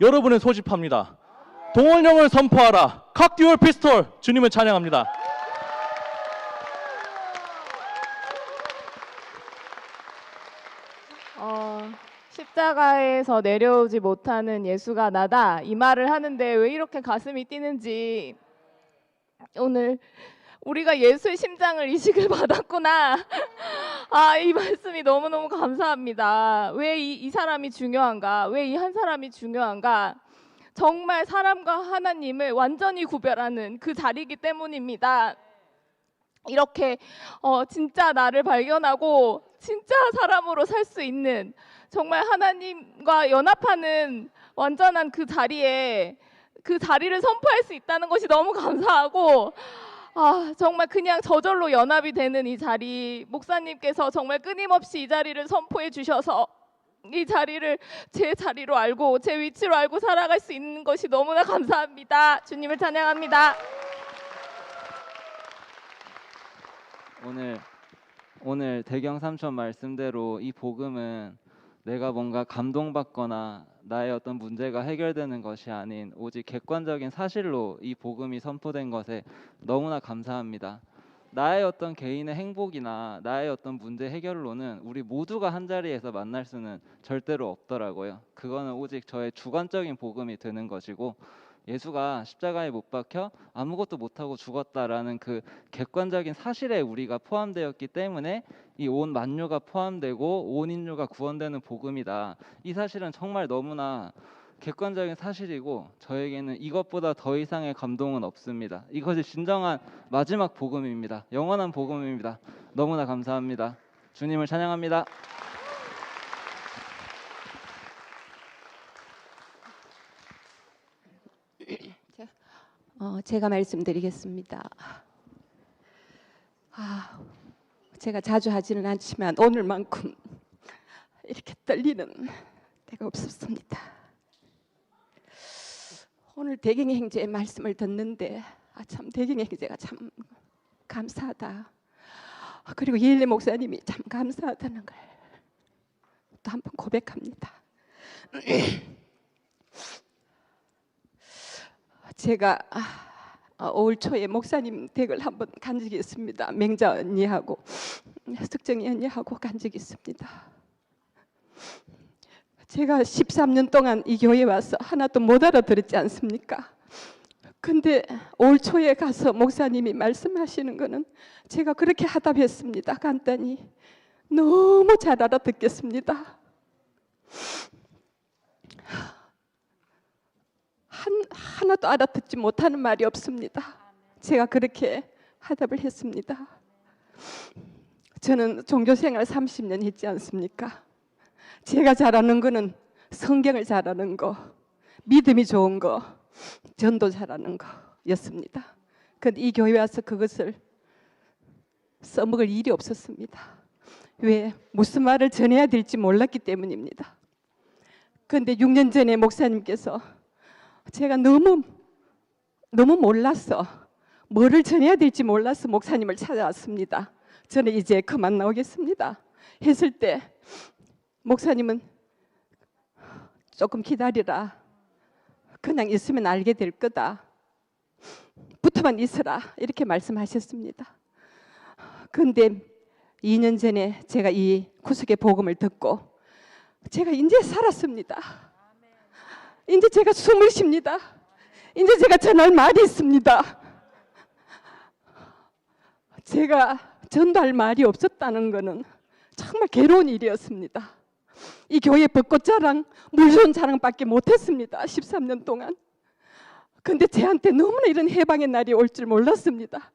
여러분을 소집합니다. 동원령을 선포하라. cock your pistol. 주님을 찬양합니다. 십자가에서 내려오지 못하는 예수가 나다, 이 말을 하는데 왜 이렇게 가슴이 뛰는지, 오늘 우리가 예수의 심장을 이식을 받았구나. 이 말씀이 너무너무 감사합니다. 왜 이 사람이 중요한가? 왜 이 한 사람이 중요한가? 정말 사람과 하나님을 완전히 구별하는 그 자리이기 때문입니다. 이렇게 진짜 나를 발견하고 진짜 사람으로 살 수 있는, 정말 하나님과 연합하는 완전한 그 자리에, 그 자리를 선포할 수 있다는 것이 너무 감사하고, 정말 그냥 저절로 연합이 되는 이 자리, 목사님께서 정말 끊임없이 이 자리를 선포해 주셔서 이 자리를 제 자리로 알고 제 위치로 알고 살아갈 수 있는 것이 너무나 감사합니다. 주님을 찬양합니다. 오늘 대경 삼촌 말씀대로 이 복음은 내가 뭔가 감동받거나 나의 어떤 문제가 해결되는 것이 아닌 오직 객관적인 사실로 이 복음이 선포된 것에 너무나 감사합니다. 나의 어떤 개인의 행복이나 나의 어떤 문제 해결로는 우리 모두가 한자리에서 만날 수는 절대로 없더라고요. 그거는 오직 저의 주관적인 복음이 되는 것이고, 예수가 십자가에 못 박혀 아무것도 못하고 죽었다라는 그 객관적인 사실에 우리가 포함되었기 때문에 이 온 만유가 포함되고 온 인류가 구원되는 복음이다. 이 사실은 정말 너무나 객관적인 사실이고 저에게는 이것보다 더 이상의 감동은 없습니다. 이것이 진정한 마지막 복음입니다. 영원한 복음입니다. 너무나 감사합니다. 주님을 찬양합니다. 제가 말씀드리겠습니다. 제가 자주 하지는 않지만 오늘만큼 이렇게 떨리는 데가 없었습니다. 오늘 대경의 형제의 말씀을 듣는데 참 대경의 형제가 참 감사하다. 그리고 예일리 목사님이 참 감사하다는 걸 또 한 번 고백합니다. 제가 5월 초에 목사님 댁을 한번 간 적이 있습니다. 맹자 언니하고 석정이 언니하고 간 적이 있습니다. 제가 13년 동안 이 교회에 와서 하나도 못 알아들었지 않습니까? 근데 5월 초에 가서 목사님이 말씀하시는 거는 제가 그렇게 하답했습니다. 간단히 너무 잘 알아듣겠습니다. 하나도 알아듣지 못하는 말이 없습니다. 제가 그렇게 하답을 했습니다. 저는 종교생활 30년 했지 않습니까? 제가 잘하는 거는 성경을 잘하는 거, 믿음이 좋은 거, 전도 잘하는 거였습니다. 그런데 이 교회 와서 그것을 써먹을 일이 없었습니다. 왜? 무슨 말을 전해야 될지 몰랐기 때문입니다. 그런데 6년 전에 목사님께서 제가 너무 몰라서 뭐를 전해야 될지 몰라서 목사님을 찾아왔습니다. 저는 이제 그만 나오겠습니다 했을 때 목사님은 조금 기다리라. 그냥 있으면 알게 될 거다. 붙어만 있으라. 이렇게 말씀하셨습니다. 그런데 2년 전에 제가 이 구속의 복음을 듣고 제가 이제 살았습니다. 이제 제가 숨을 쉽니다. 이제 제가 전할 말이 있습니다. 제가 전도할 말이 없었다는 것은 정말 괴로운 일이었습니다. 이 교회 벚꽃 자랑, 물 좋은 자랑밖에 못했습니다. 13년 동안. 근데 저한테 너무나 이런 해방의 날이 올 줄 몰랐습니다.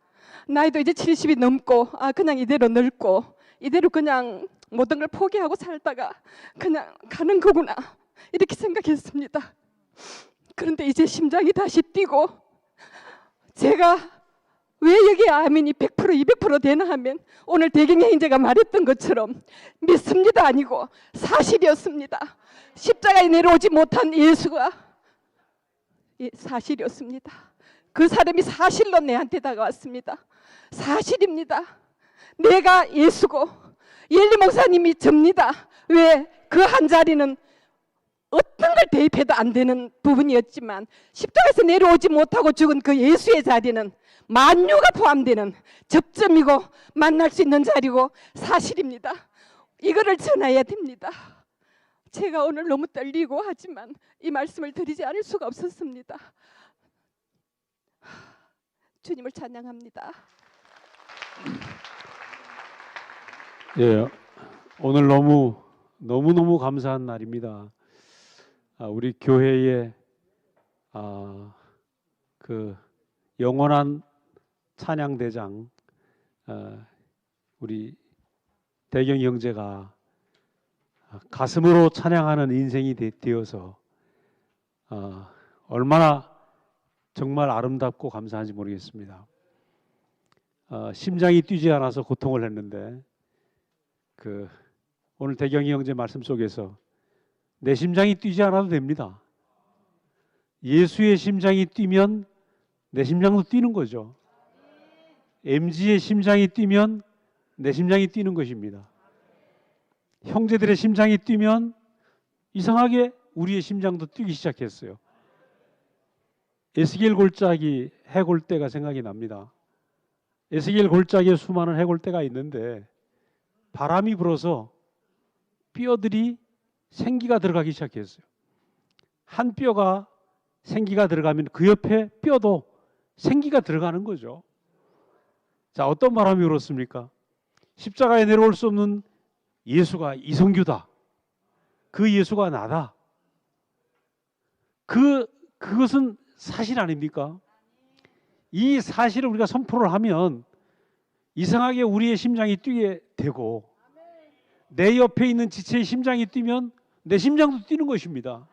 나이도 이제 70이 넘고 그냥 이대로 늙고 이대로 그냥 모든 걸 포기하고 살다가 그냥 가는 거구나 이렇게 생각했습니다. 그런데 이제 심장이 다시 뛰고 제가 왜 여기 아멘이 100% 200% 되나 하면 오늘 대경의 형제가 말했던 것처럼 믿습니다 아니고 사실이었습니다. 십자가에 내려오지 못한 예수가 사실이었습니다. 그 사람이 사실로 내한테 다가왔습니다. 사실입니다. 내가 예수고 예일리 목사님이 접니다. 왜? 그 한 자리는 어떤 걸 대입해도 안 되는 부분이었지만 십자가에서 내려오지 못하고 죽은 그 예수의 자리는 만유가 포함되는 접점이고 만날 수 있는 자리고 사실입니다. 이거를 전해야 됩니다. 제가 오늘 너무 떨리고 하지만 이 말씀을 드리지 않을 수가 없었습니다. 주님을 찬양합니다. 예, 오늘 너무 감사한 날입니다. 우리 교회의 그 영원한 찬양대장 우리 대경이 형제가 가슴으로 찬양하는 인생이 되어서 얼마나 정말 아름답고 감사한지 모르겠습니다. 심장이 뛰지 않아서 고통을 했는데 오늘 대경이 형제 말씀 속에서 내 심장이 뛰지 않아도 됩니다. 예수의 심장이 뛰면 내 심장도 뛰는 거죠. MG의 심장이 뛰면 내 심장이 뛰는 것입니다. 형제들의 심장이 뛰면 이상하게 우리의 심장도 뛰기 시작했어요. 에스겔 골짜기 해골대가 생각이 납니다. 에스겔 골짜기에 수많은 해골대가 있는데 바람이 불어서 뼈들이 생기가 들어가기 시작했어요. 한 뼈가 생기가 들어가면 그 옆에 뼈도 생기가 들어가는 거죠. 자, 어떤 바람이 불었습니까? 십자가에 내려올 수 없는 예수가 이성규다. 그 예수가 나다. 그것은 사실 아닙니까? 이 사실을 우리가 선포를 하면 이상하게 우리의 심장이 뛰게 되고 내 옆에 있는 지체의 심장이 뛰면 내 심장도 뛰는 것입니다.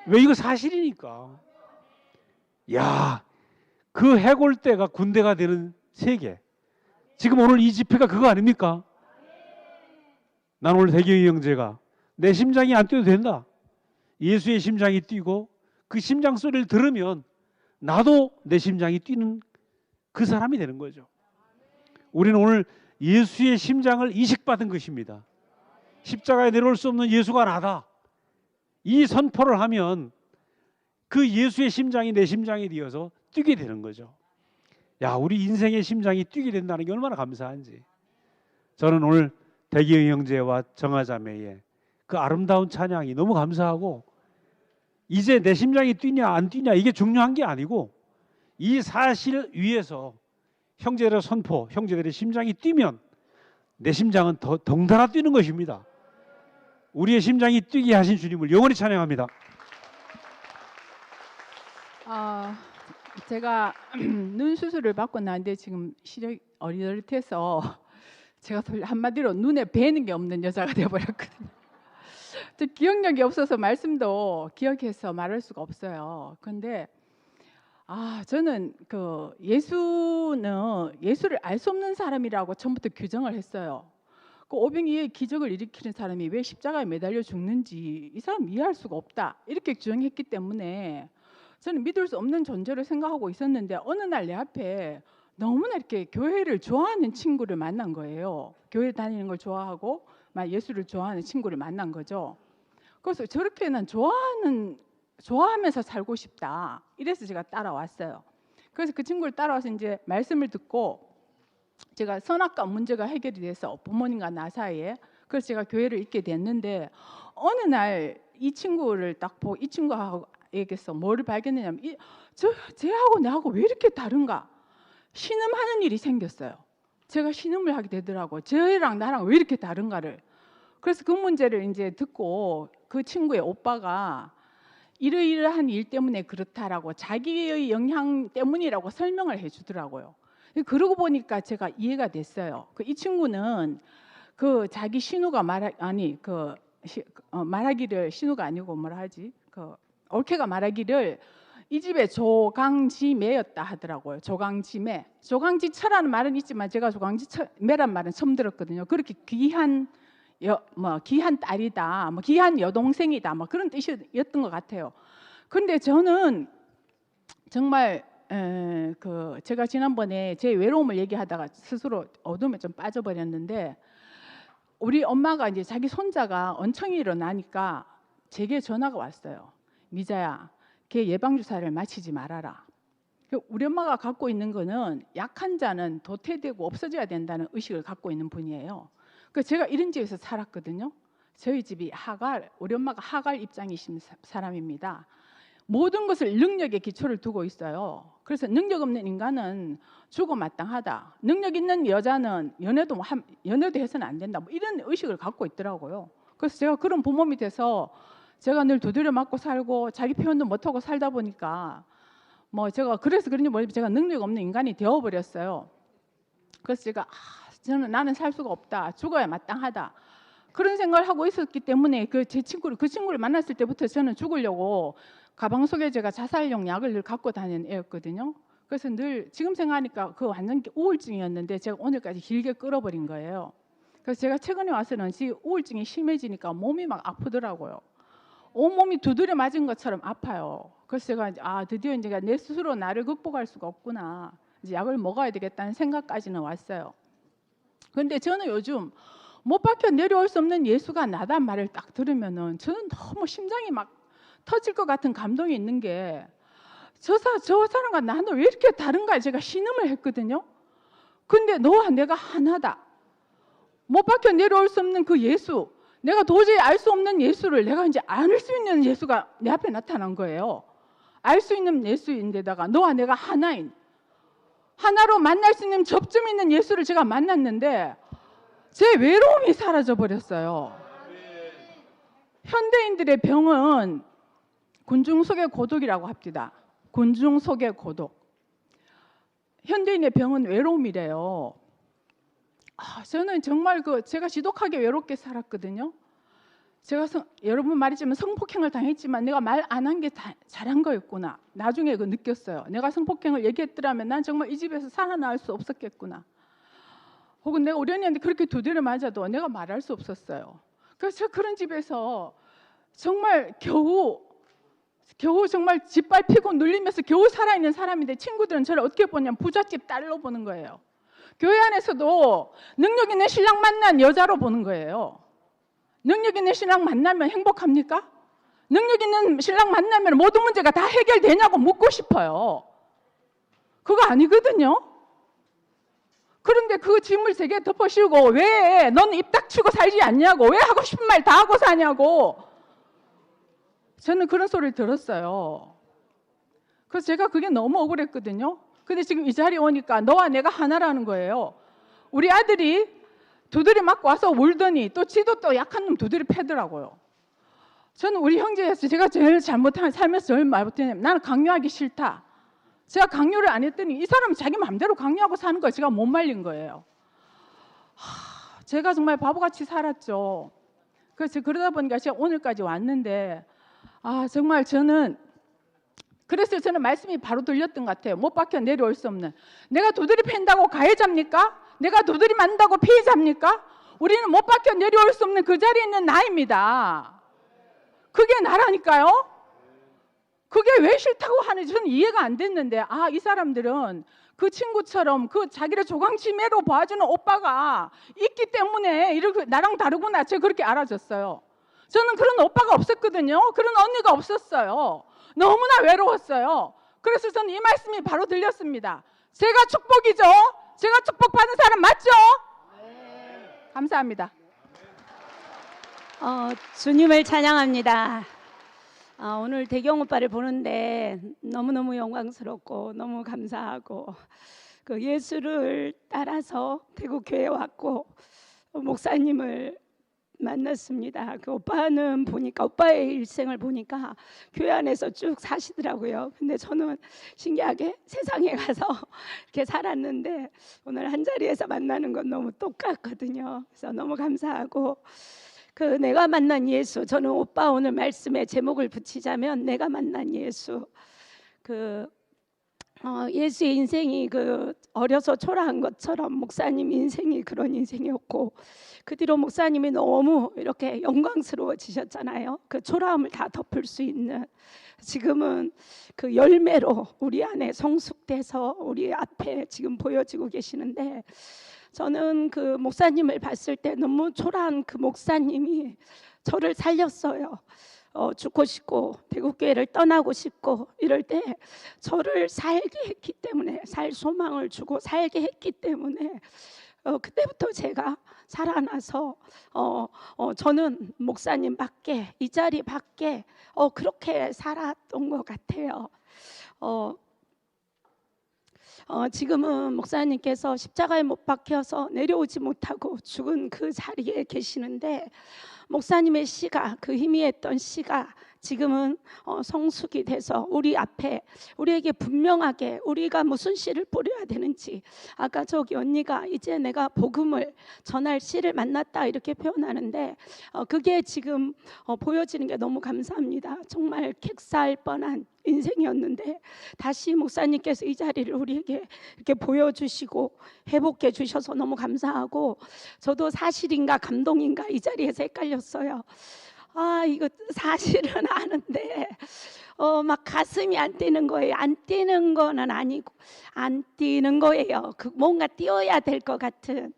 왜? 이거 사실이니까. 야, 그 해골대가 군대가 되는 세계. 지금 오늘 이 집회가 그거 아닙니까? 난 오늘 대경이 형제가 내 심장이 안 뛰어도 된다. 예수의 심장이 뛰고 그 심장 소리를 들으면 나도 내 심장이 뛰는 그 사람이 되는 거죠. 우리는 오늘 예수의 심장을 이식받은 것입니다. 십자가에 내려올 수 없는 예수가 나다. 이 선포를 하면 그 예수의 심장이 내 심장이 되어서 뛰게 되는 거죠. 야, 우리 인생의 심장이 뛰게 된다는 게 얼마나 감사한지. 저는 오늘 대기영 형제와 정아자매의 그 아름다운 찬양이 너무 감사하고, 이제 내 심장이 뛰냐 안 뛰냐 이게 중요한 게 아니고 이 사실 위에서 형제들의 선포, 형제들의 심장이 뛰면 내 심장은 더 덩달아 뛰는 것입니다. 우리의 심장이 뛰게 하신 주님을 영원히 찬양합니다. 제가 눈 수술을 받고 나는데 지금 시력이 어리어릿해서 제가 한마디로 눈에 뵈는 게 없는 여자가 되어버렸거든요. 저 기억력이 없어서 말씀도 기억해서 말할 수가 없어요. 근데 저는 그 예수를 알 수 없는 사람이라고 처음부터 규정을 했어요. 그 오병이의 기적을 일으키는 사람이 왜 십자가에 매달려 죽는지 이 사람 이해할 수가 없다 이렇게 규정했기 때문에 저는 믿을 수 없는 존재로 생각하고 있었는데, 어느 날 내 앞에 너무나 이렇게 교회를 좋아하는 친구를 만난 거예요. 교회 다니는 걸 좋아하고 막 예수를 좋아하는 친구를 만난 거죠. 그래서 저렇게 난 좋아하면서 살고 싶다. 이래서 제가 따라왔어요. 그래서 그 친구를 따라와서 이제 말씀을 듣고 제가 선악과 문제가 해결이 돼서 부모님과 나 사이에, 그래서 제가 교회를 있게 됐는데, 어느 날 이 친구를 딱 보고 이 친구에게서 뭐를 발견했냐면 쟤하고 나하고 왜 이렇게 다른가? 신음하는 일이 생겼어요. 제가 신음을 하게 되더라고요. 쟤랑 나랑 왜 이렇게 다른가를. 그래서 그 문제를 이제 듣고 그 친구의 오빠가 이러이러한 일 때문에 그렇다라고 자기의 영향 때문이라고 설명을 해주더라고요. 그러고 보니까 제가 이해가 됐어요. 이 친구는 그 자기 신우가 말하기를, 신우가 아니고 뭐라 하지? 올케가 말하기를 이 집의 조강지매였다 하더라고요. 조강지매. 조강지처라는 말은 있지만 제가 조강지매란 말은 처음 들었거든요. 그렇게 귀한 딸이다, 귀한 여동생이다, 그런 뜻이었던 것 같아요. 그런데 저는 정말 제가 지난번에 제 외로움을 얘기하다가 스스로 어둠에 좀 빠져버렸는데, 우리 엄마가 이제 자기 손자가 언청이 일어나니까 제게 전화가 왔어요. 미자야, 걔 예방주사를 맞히지 말아라. 우리 엄마가 갖고 있는 거는 약한 자는 도태되고 없어져야 된다는 의식을 갖고 있는 분이에요. 그래서 제가 이런 집에서 살았거든요. 저희 집이 우리 엄마가 하갈 입장이신 사람입니다. 모든 것을 능력에 기초를 두고 있어요. 그래서 능력 없는 인간은 죽어 마땅하다. 능력 있는 여자는 연애도 해서는 안 된다. 이런 의식을 갖고 있더라고요. 그래서 제가 그런 부모 밑에서 제가 늘 두드려 맞고 살고 자기 표현도 못하고 살다 보니까 제가 그래서 그런지 모르겠지만 제가 능력 없는 인간이 되어버렸어요. 그래서 제가 나는 살 수가 없다. 죽어야 마땅하다. 그런 생각을 하고 있었기 때문에 그 친구를 만났을 때부터 저는 죽으려고 가방 속에 제가 자살용 약을 늘 갖고 다니는 애였거든요. 그래서 늘 지금 생각하니까 그 완전 우울증이었는데 제가 오늘까지 길게 끌어버린 거예요. 그래서 제가 최근에 와서는 우울증이 심해지니까 몸이 막 아프더라고요. 온몸이 두드려 맞은 것처럼 아파요. 그래서 제가 드디어 이제 내 스스로 나를 극복할 수가 없구나. 이제 약을 먹어야 되겠다는 생각까지는 왔어요. 그런데 저는 요즘 못 박혀 내려올 수 없는 예수가 나단 말을 딱 들으면은 저는 너무 심장이 막 터질 것 같은 감동이 있는 게, 저 사람과 나는 왜 이렇게 다른가 제가 신음을 했거든요. 근데 너와 내가 하나다. 못 박혀 내려올 수 없는 그 예수, 내가 도저히 알 수 없는 예수를 내가 이제 알 수 있는 예수가 내 앞에 나타난 거예요. 알 수 있는 예수인데다가 너와 내가 하나로 만날 수 있는 접점 있는 예수를 제가 만났는데 제 외로움이 사라져 버렸어요. 현대인들의 병은 군중 속의 고독이라고 합니다. 군중 속의 고독. 현대인의 병은 외로움이래요. 저는 정말 제가 지독하게 외롭게 살았거든요. 제가 여러분 말이지만 성폭행을 당했지만 내가 말 안 한 게 잘한 거였구나. 나중에 느꼈어요. 내가 성폭행을 얘기했더라면 난 정말 이 집에서 살아나올 수 없었겠구나. 혹은 내가 우리 언니한테 그렇게 두드려 맞아도 내가 말할 수 없었어요. 그래서 그런 집에서 정말 겨우 정말 짓밟히고 눌리면서 겨우 살아있는 사람인데 친구들은 저를 어떻게 보냐면 부잣집 딸로 보는 거예요. 교회 안에서도 능력 있는 신랑 만난 여자로 보는 거예요. 능력 있는 신랑 만나면 행복합니까? 능력 있는 신랑 만나면 모든 문제가 다 해결되냐고 묻고 싶어요. 그거 아니거든요. 그런데 그 짐을 세게 덮어씌우고 왜 넌 입 닥치고 살지 않냐고, 왜 하고 싶은 말 다 하고 사냐고, 저는 그런 소리를 들었어요. 그래서 제가 그게 너무 억울했거든요. 근데 지금 이 자리에 오니까 너와 내가 하나라는 거예요. 우리 아들이 두드려 맞고 와서 울더니 또 지도 또 약한 놈 두드려 패더라고요. 저는 우리 형제에서 제가 제일 잘못한, 살면서 제일 말못했냐면 나는 강요하기 싫다. 제가 강요를 안 했더니 이 사람은 자기 마음대로 강요하고 사는 거예요. 제가 못 말린 거예요. 제가 정말 바보같이 살았죠. 그래서 그러다 보니까 제가 오늘까지 왔는데 정말 그래서 저는 말씀이 바로 들렸던 것 같아요. 못 박혀 내려올 수 없는. 내가 두드리 팬다고 가해자입니까? 내가 두드리 만다고 피해자입니까? 우리는 못 박혀 내려올 수 없는 그 자리에 있는 나입니다. 그게 나라니까요. 그게 왜 싫다고 하는지 저는 이해가 안 됐는데 이 사람들은 그 친구처럼 그 자기를 조강치매로 봐주는 오빠가 있기 때문에 이렇게 나랑 다르구나, 제가 그렇게 알아졌어요. 저는 그런 오빠가 없었거든요. 그런 언니가 없었어요. 너무나 외로웠어요. 그래서 저는 이 말씀이 바로 들렸습니다. 제가 축복이죠. 제가 축복받은 사람 맞죠? 네. 감사합니다. 주님을 찬양합니다. 오늘 대경 오빠를 보는데 너무너무 영광스럽고 너무 감사하고, 그 예수를 따라서 대구교회에 왔고 목사님을 만났습니다. 그 오빠는 보니까, 오빠의 일생을 보니까 교회 안에서 쭉 사시더라고요. 근데 저는 신기하게 세상에 가서 이렇게 살았는데 오늘 한 자리에서 만나는 건 너무 똑같거든요. 그래서 너무 감사하고, 그 내가 만난 예수, 저는 오빠 오늘 말씀에 제목을 붙이자면 내가 만난 예수. 예수의 인생이 어려서 초라한 것처럼 목사님 인생이 그런 인생이었고, 그 뒤로 목사님이 너무 이렇게 영광스러워지셨잖아요. 그 초라함을 다 덮을 수 있는, 지금은 그 열매로 우리 안에 성숙돼서 우리 앞에 지금 보여지고 계시는데, 저는 그 목사님을 봤을 때 너무 초라한 그 목사님이 저를 살렸어요. 죽고 싶고 대구교회를 떠나고 싶고 이럴 때 저를 살게 했기 때문에, 살 소망을 주고 살게 했기 때문에 그때부터 제가 살아나서 저는 목사님 밖에, 이 자리 밖에 그렇게 살았던 것 같아요. 지금은 목사님께서 십자가에 못 박혀서 내려오지 못하고 죽은 그 자리에 계시는데, 목사님의 씨가, 그 희미했던 씨가 지금은 성숙이 돼서 우리 앞에, 우리에게 분명하게 우리가 무슨 씨를 뿌려야 되는지, 아까 저기 언니가 이제 내가 복음을 전할 씨를 만났다 이렇게 표현하는데, 그게 지금 보여지는 게 너무 감사합니다. 정말 객사할 뻔한 인생이었는데 다시 목사님께서 이 자리를 우리에게 이렇게 보여주시고 회복해 주셔서 너무 감사하고, 저도 사실인가 감동인가 이 자리에서 헷갈렸어요. 이거 사실은 아는데 막 가슴이 안 뛰는 거예요. 안 뛰는 거는 아니고 안 뛰는 거예요. 뭔가 뛰어야 될 것 같은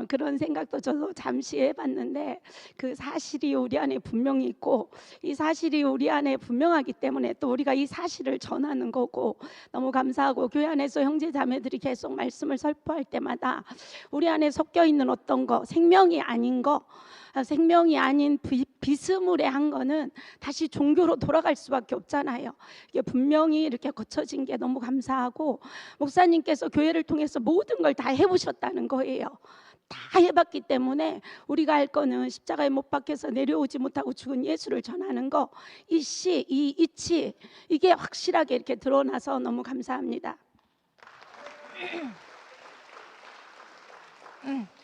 그런 생각도 저도 잠시 해봤는데, 그 사실이 우리 안에 분명히 있고, 이 사실이 우리 안에 분명하기 때문에 또 우리가 이 사실을 전하는 거고, 너무 감사하고, 교회 안에서 형제 자매들이 계속 말씀을 설포할 때마다 우리 안에 섞여 있는 어떤 거, 생명이 아닌 거, 생명이 아닌 비스무리한 거는 다시 종교로 돌아갈 수밖에 없잖아요. 이게 분명히 이렇게 거쳐진 게 너무 감사하고, 목사님께서 교회를 통해서 모든 걸 다 해보셨다는 거예요. 다 해봤기 때문에 우리가 할 거는 십자가에 못 박혀서 내려오지 못하고 죽은 예수를 전하는 거, 이 씨, 이 이치, 이게 확실하게 이렇게 드러나서 너무 감사합니다.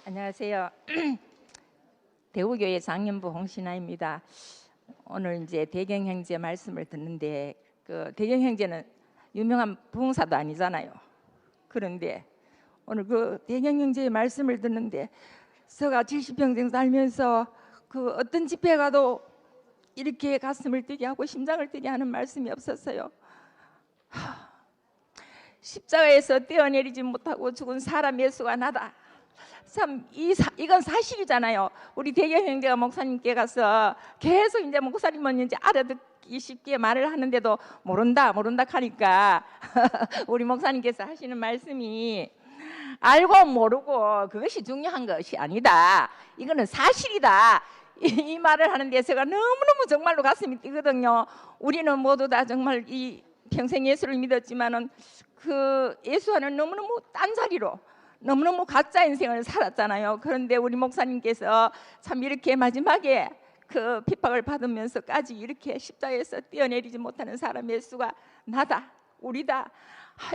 안녕하세요. 대구교회 장년부 홍신아입니다. 오늘 이제 대경 형제 말씀을 듣는데, 그 대경 형제는 유명한 부흥사도 아니잖아요. 그런데 오늘 그 대경 형제의 말씀을 듣는데, 제가 70평생 살면서 그 어떤 집회 가도 이렇게 가슴을 뛰게 하고 심장을 뛰게 하는 말씀이 없었어요. 십자가에서 떼어내리지 못하고 죽은 사람 예수가 나다. 참 이건 사실이잖아요. 우리 대경 형제가 목사님께 가서 계속 이제 목사님은 이제 알아듣기 쉽게 말을 하는데도 모른다 하니까 우리 목사님께서 하시는 말씀이 알고 모르고 그것이 중요한 것이 아니다. 이거는 사실이다. 이 말을 하는데 제가 너무너무 정말로 가슴이 뛰거든요. 우리는 모두 다 정말 이 평생 예수를 믿었지만은 그 예수와는 너무너무 딴자리로 너무너무 가짜 인생을 살았잖아요. 그런데 우리 목사님께서 참 이렇게 마지막에 그 핍박을 받으면서까지 이렇게 십자가에서 뛰어내리지 못하는 사람 예수가 나다, 우리다,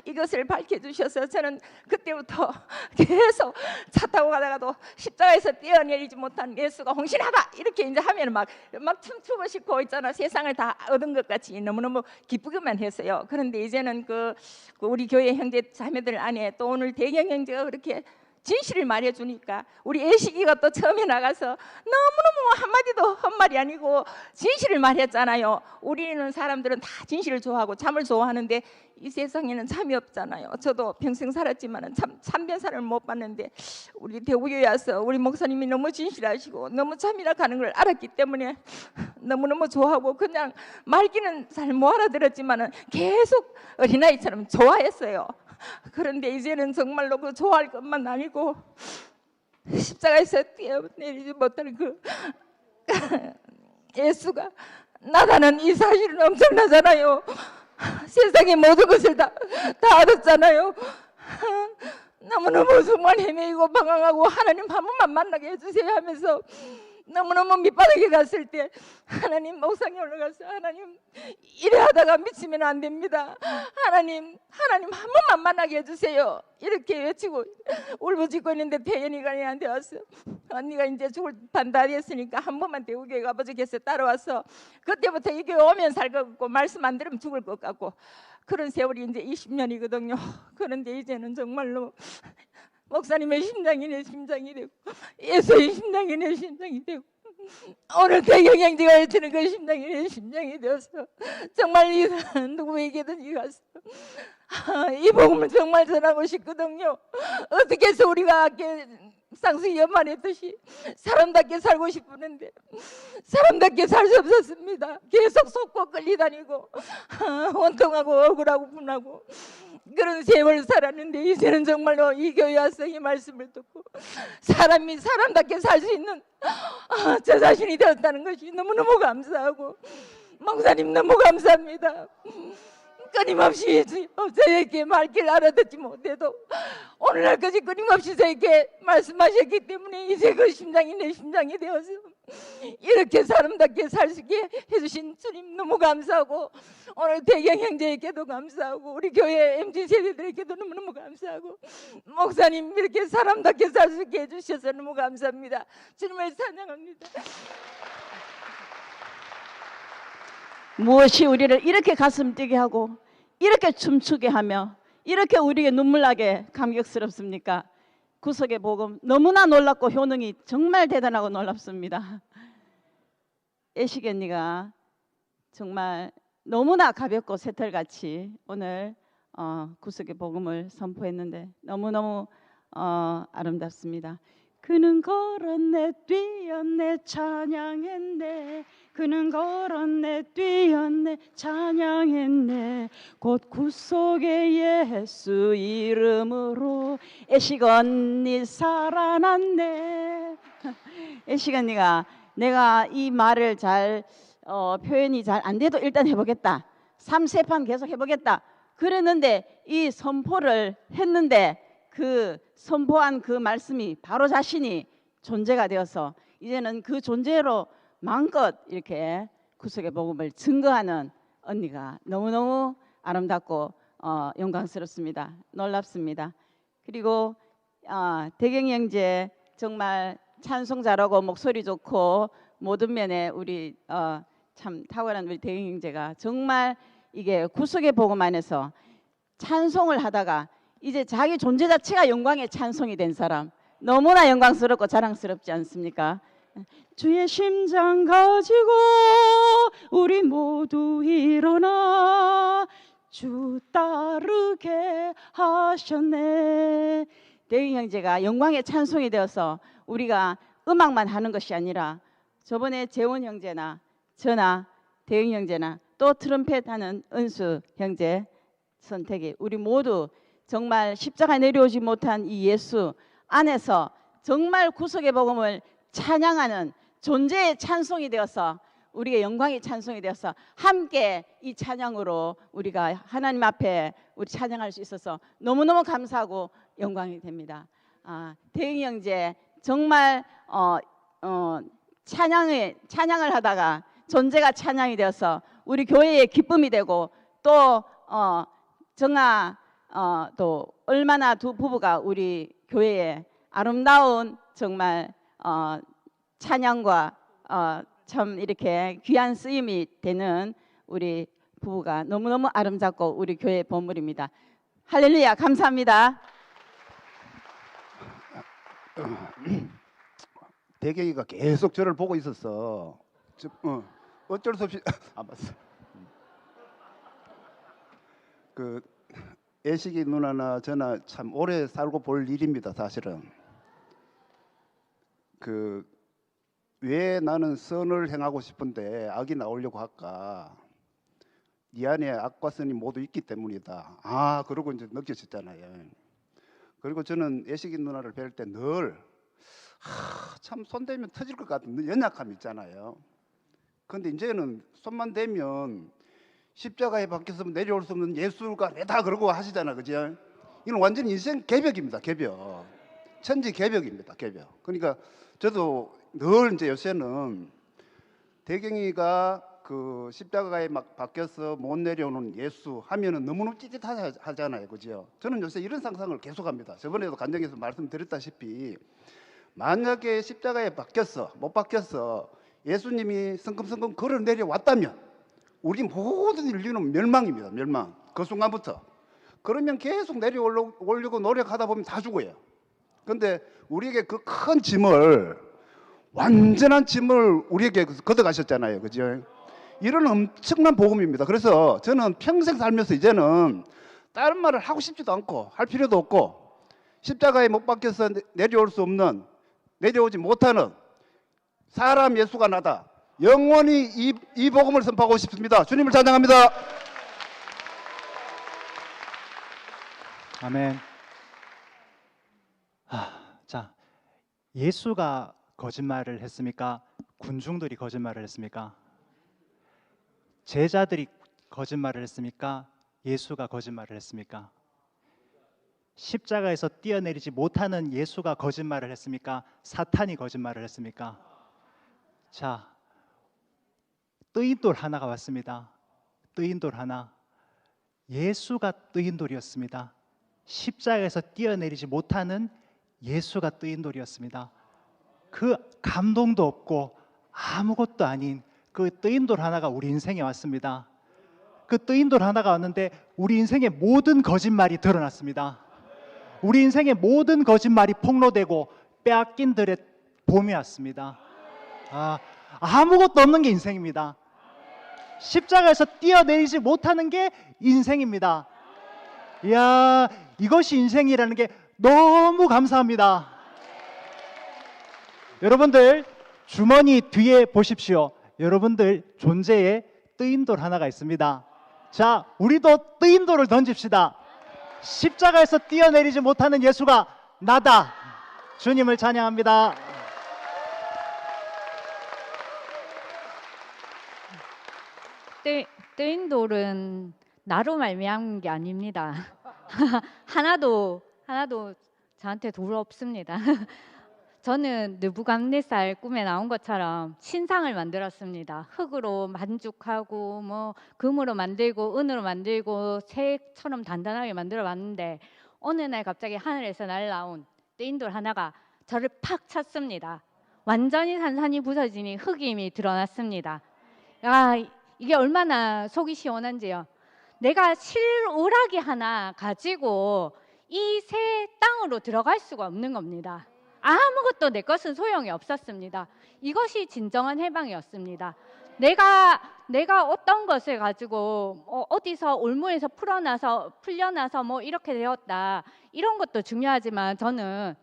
이것을 밝혀주셔서 저는 그때부터 계속 차 타고 가다가도 십자가에서 뛰어내리지 못한 예수가 홍신하다 이렇게 이제 하면 막 춤추고 싶고 있잖아. 세상을 다 얻은 것 같이 너무너무 기쁘기만 했어요. 그런데 이제는 그 우리 교회 형제 자매들 안에 또 오늘 대경 형제가 그렇게 진실을 말해주니까 우리 애식이가 또 처음에 나가서 너무너무 한마디도 헛말이 아니고 진실을 말했잖아요. 우리는 사람들은 다 진실을 좋아하고 참을 좋아하는데 이 세상에는 참이 없잖아요. 저도 평생 살았지만 참변사를 못 봤는데 우리 대구교회 와서 우리 목사님이 너무 진실하시고 너무 참이라 하는 걸 알았기 때문에 너무너무 좋아하고 그냥 말기는 잘 못 알아들었지만 계속 어린아이처럼 좋아했어요. 그런데 이제는 정말로 그 좋아할 것만 아니고 십자가에서 뛰어내리지 못하는 그 예수가 나다는 이 사실은 엄청나잖아요. 세상의 모든 것을 다 얻었잖아요. 너무너무 정말 헤매이고 방황하고 하나님 한 번만 만나게 해주세요 하면서 너무너무 밑바닥에 갔을 때 하나님 옥상에 올라가서 하나님 이래 하다가 미치면 안 됩니다. 하나님 한 번만 만나게 해주세요. 이렇게 외치고 울부짖고 있는데 태연이가 내한테 왔어. 언니가 이제 죽을 판 다 됐으니까 한 번만 대구교회 가보자겠어 따라와서 그때부터 이 교회 오면 살 것 같고 말씀 안 들으면 죽을 것 같고 그런 세월이 이제 20년이거든요. 그런데 이제는 정말로 목사님의 심장이 내 심장이 되고 예수의 심장이 내 심장이 되고 오늘 대경 형제가 외치는 그 심장이 내 심장이 되어서 정말 이 누구에게든지 가서 이 복음을 정말 전하고 싶거든요. 어떻게 해서 우리가 쌍수기 연말했듯이 사람답게 살고 싶었는데 사람답게 살 수 없었습니다. 계속 속고 끌리다니고 원통하고 억울하고 분하고 그런 세월을 살았는데 이제는 정말로 이 교회 와서 이 말씀을 듣고 사람이 사람답게 살 수 있는 저 자신이 되었다는 것이 너무너무 감사하고 목사님 너무 감사합니다. 끊임없이 저에게 말귀를 알아듣지 못해도 오늘날까지 끊임없이 저에게 말씀하셨기 때문에 이제 그 심장이 내 심장이 되어서 이렇게 사람답게 살게 해주신 주님 너무 감사하고 오늘 대경 형제에게도 감사하고 우리 교회 MZ 세대들에게도 너무너무 감사하고 목사님 이렇게 사람답게 살 수 있게 해주셔서 너무 감사합니다. 주님을 찬양합니다. 무엇이 우리를 이렇게 가슴 뛰게 하고 이렇게 춤추게 하며 이렇게 우리에게 눈물 나게 감격스럽습니까? 구속의 복음 너무나 놀랍고 효능이 정말 대단하고 놀랍습니다. 애식 언니가 정말 너무나 가볍고 새털같이 오늘 구속의 복음을 선포했는데 너무너무 아름답습니다. 그는 걸었네 뛰었네 찬양했네 그는 걸었네 뛰었네 찬양했네 곧 구속의 예수 이름으로 애식 언니 살아났네. 애식 언니가 내가 이 말을 잘 표현이 잘 안 돼도 일단 해보겠다 3세판 계속 해보겠다 그랬는데 이 선포를 했는데 그 선포한 그 말씀이 바로 자신이 존재가 되어서 이제는 그 존재로 마음껏 이렇게 구속의 복음을 증거하는 언니가 너무너무 아름답고 영광스럽습니다. 놀랍습니다. 그리고 대경 형제 정말 찬송 잘하고 목소리 좋고 모든 면에 우리 참 탁월한 우리 대경 형제가 정말 이게 구속의 복음 안에서 찬송을 하다가 이제 자기 존재 자체가 영광의 찬송이 된 사람 너무나 영광스럽고 자랑스럽지 않습니까? 주의 심장 가지고 우리 모두 일어나 주 따르게 하셨네. 대경 형제가 영광의 찬송이 되어서 우리가 음악만 하는 것이 아니라 저번에 재원 형제나 저나 대경 형제나 또 트럼펫 하는 은수 형제 선택이 우리 모두 정말 십자가에 내려오지 못한 이 예수 안에서 정말 구속의 복음을 찬양하는 존재의 찬송이 되어서 우리의 영광의 찬송이 되어서 함께 이 찬양으로 우리가 하나님 앞에 우리 찬양할 수 있어서 너무너무 감사하고 영광이 됩니다. 대경 형제 정말 찬양을 하다가 존재가 찬양이 되어서 우리 교회의 기쁨이 되고 또 정아 또 얼마나 두 부부가 우리 교회에 아름다운 정말 찬양과 참 이렇게 귀한 쓰임이 되는 우리 부부가 너무너무 아름답고 우리 교회의 보물입니다. 할렐루야, 감사합니다. 대경이가 계속 저를 보고 있었어. 어쩔 수 없이 안 봤어. 그 애식이 누나나 저나 참 오래 살고 볼 일입니다. 사실은 그 왜 나는 선을 행하고 싶은데 악이 나오려고 할까? 네 안에 악과 선이 모두 있기 때문이다. 그러고 이제 느껴졌잖아요. 그리고 저는 애식이 누나를 뵐 때 늘 참 손 대면 터질 것 같은 연약함이 있잖아요. 근데 이제는 손만 대면 십자가에 박혀서 내려올 수 없는 예수가 내다 그러고 하시잖아, 그죠? 이건 완전히 인생 개벽입니다, 개벽. 천지 개벽입니다, 개벽. 그러니까 저도 늘 이제 요새는 대경이가 그 십자가에 막 박혀서 못 내려오는 예수 하면은 너무너무 찌릿하잖아요, 그죠? 저는 요새 이런 상상을 계속합니다. 저번에도 간증에서 말씀드렸다시피 만약에 십자가에 못 박혀서 예수님이 성큼성큼 걸어 내려왔다면 우리 모든 인류는 멸망입니다. 멸망. 그 순간부터. 그러면 계속 내려오려고 노력하다 보면 다 죽어요. 그런데 우리에게 그 큰 짐을 완전한 짐을 우리에게 걷어가셨잖아요. 그죠? 이런 엄청난 복음입니다. 그래서 저는 평생 살면서 이제는 다른 말을 하고 싶지도 않고 할 필요도 없고 십자가에 못 박혀서 내려올 수 없는 내려오지 못하는 사람 예수가 나다. 영원히 이 복음을 선포하고 싶습니다. 주님을 찬양합니다. 아멘. 자, 예수가 거짓말을 했습니까? 군중들이 거짓말을 했습니까? 제자들이 거짓말을 했습니까? 예수가 거짓말을 했습니까? 십자가에서 뛰어내리지 못하는 예수가 거짓말을 했습니까? 사탄이 거짓말을 했습니까? 자, 뜨인 돌 하나가 왔습니다. 뜨인 돌 하나. 예수가 뜨인 돌이었습니다. 십자가에서 뛰어내리지 못하는 예수가 뜨인 돌이었습니다. 그 감동도 없고 아무것도 아닌 그 뜨인 돌 하나가 우리 인생에 왔습니다. 그 뜨인 돌 하나가 왔는데 우리 인생의 모든 거짓말이 드러났습니다. 우리 인생의 모든 거짓말이 폭로되고 빼앗긴 들의 봄이 왔습니다. 아무것도 없는 게 인생입니다. 십자가에서 뛰어내리지 못하는 게 인생입니다. 이야, 이것이 인생이라는 게 너무 감사합니다. 여러분들 주머니 뒤에 보십시오. 여러분들 존재에 뜨인 돌 하나가 있습니다. 자, 우리도 뜨인 돌을 던집시다. 십자가에서 뛰어내리지 못하는 예수가 나다. 주님을 찬양합니다. 뜨인 돌은 나로 말미암은 게 아닙니다. 하나도 저한테 돌 없습니다. 저는 느부갓네살 꿈에 나온 것처럼 신상을 만들었습니다. 흙으로 만죽하고 뭐 금으로 만들고 은으로 만들고 새처럼 단단하게 만들어 봤는데 어느 날 갑자기 하늘에서 날라온 뜨인 돌 하나가 저를 팍 찼습니다. 완전히 산산이 부서지니 흙임이 드러났습니다. 이게 얼마나 속이 시원한지요. 내가 실오라기 하나 가지고 이 새 땅으로 들어갈 수가 없는 겁니다. 아무것도 내 것은 소용이 없었습니다. 이것이 진정한 해방이었습니다. 내가 어떤 것을 가지고 어디서 올무에서 풀려나서 뭐 이렇게 되었다, 이런 것도 중요하지만 저는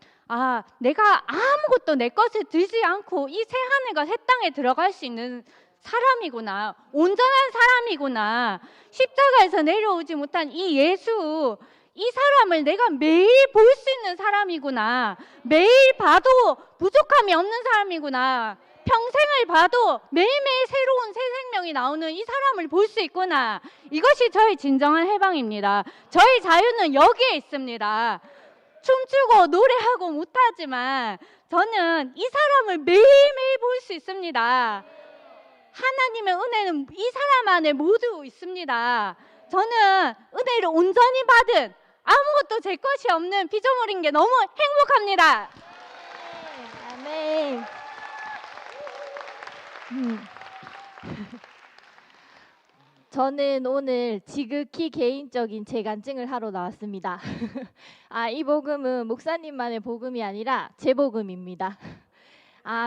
내가 아무것도 내 것을 들지 않고 이 새 하늘과 새 땅에 들어갈 수 있는 사람이구나, 온전한 사람이구나, 십자가에서 내려오지 못한 이 예수, 이 사람을 내가 매일 볼 수 있는 사람이구나, 매일 봐도 부족함이 없는 사람이구나, 평생을 봐도 매일매일 새로운 새 생명이 나오는 이 사람을 볼 수 있구나. 이것이 저의 진정한 해방입니다. 저희 자유는 여기에 있습니다. 춤추고 노래하고 못하지만 저는 이 사람을 매일매일 볼 수 있습니다. 하나님의 은혜는 이 사람 안에 모두 있습니다. 저는 은혜를 온전히 받은, 아무것도 제 것이 없는 피조물인 게 너무 행복합니다. 아멘. 저는 오늘 지극히 개인적인 제 간증을 하러 나왔습니다. 이 복음은 목사님만의 복음이 아니라 제 복음입니다.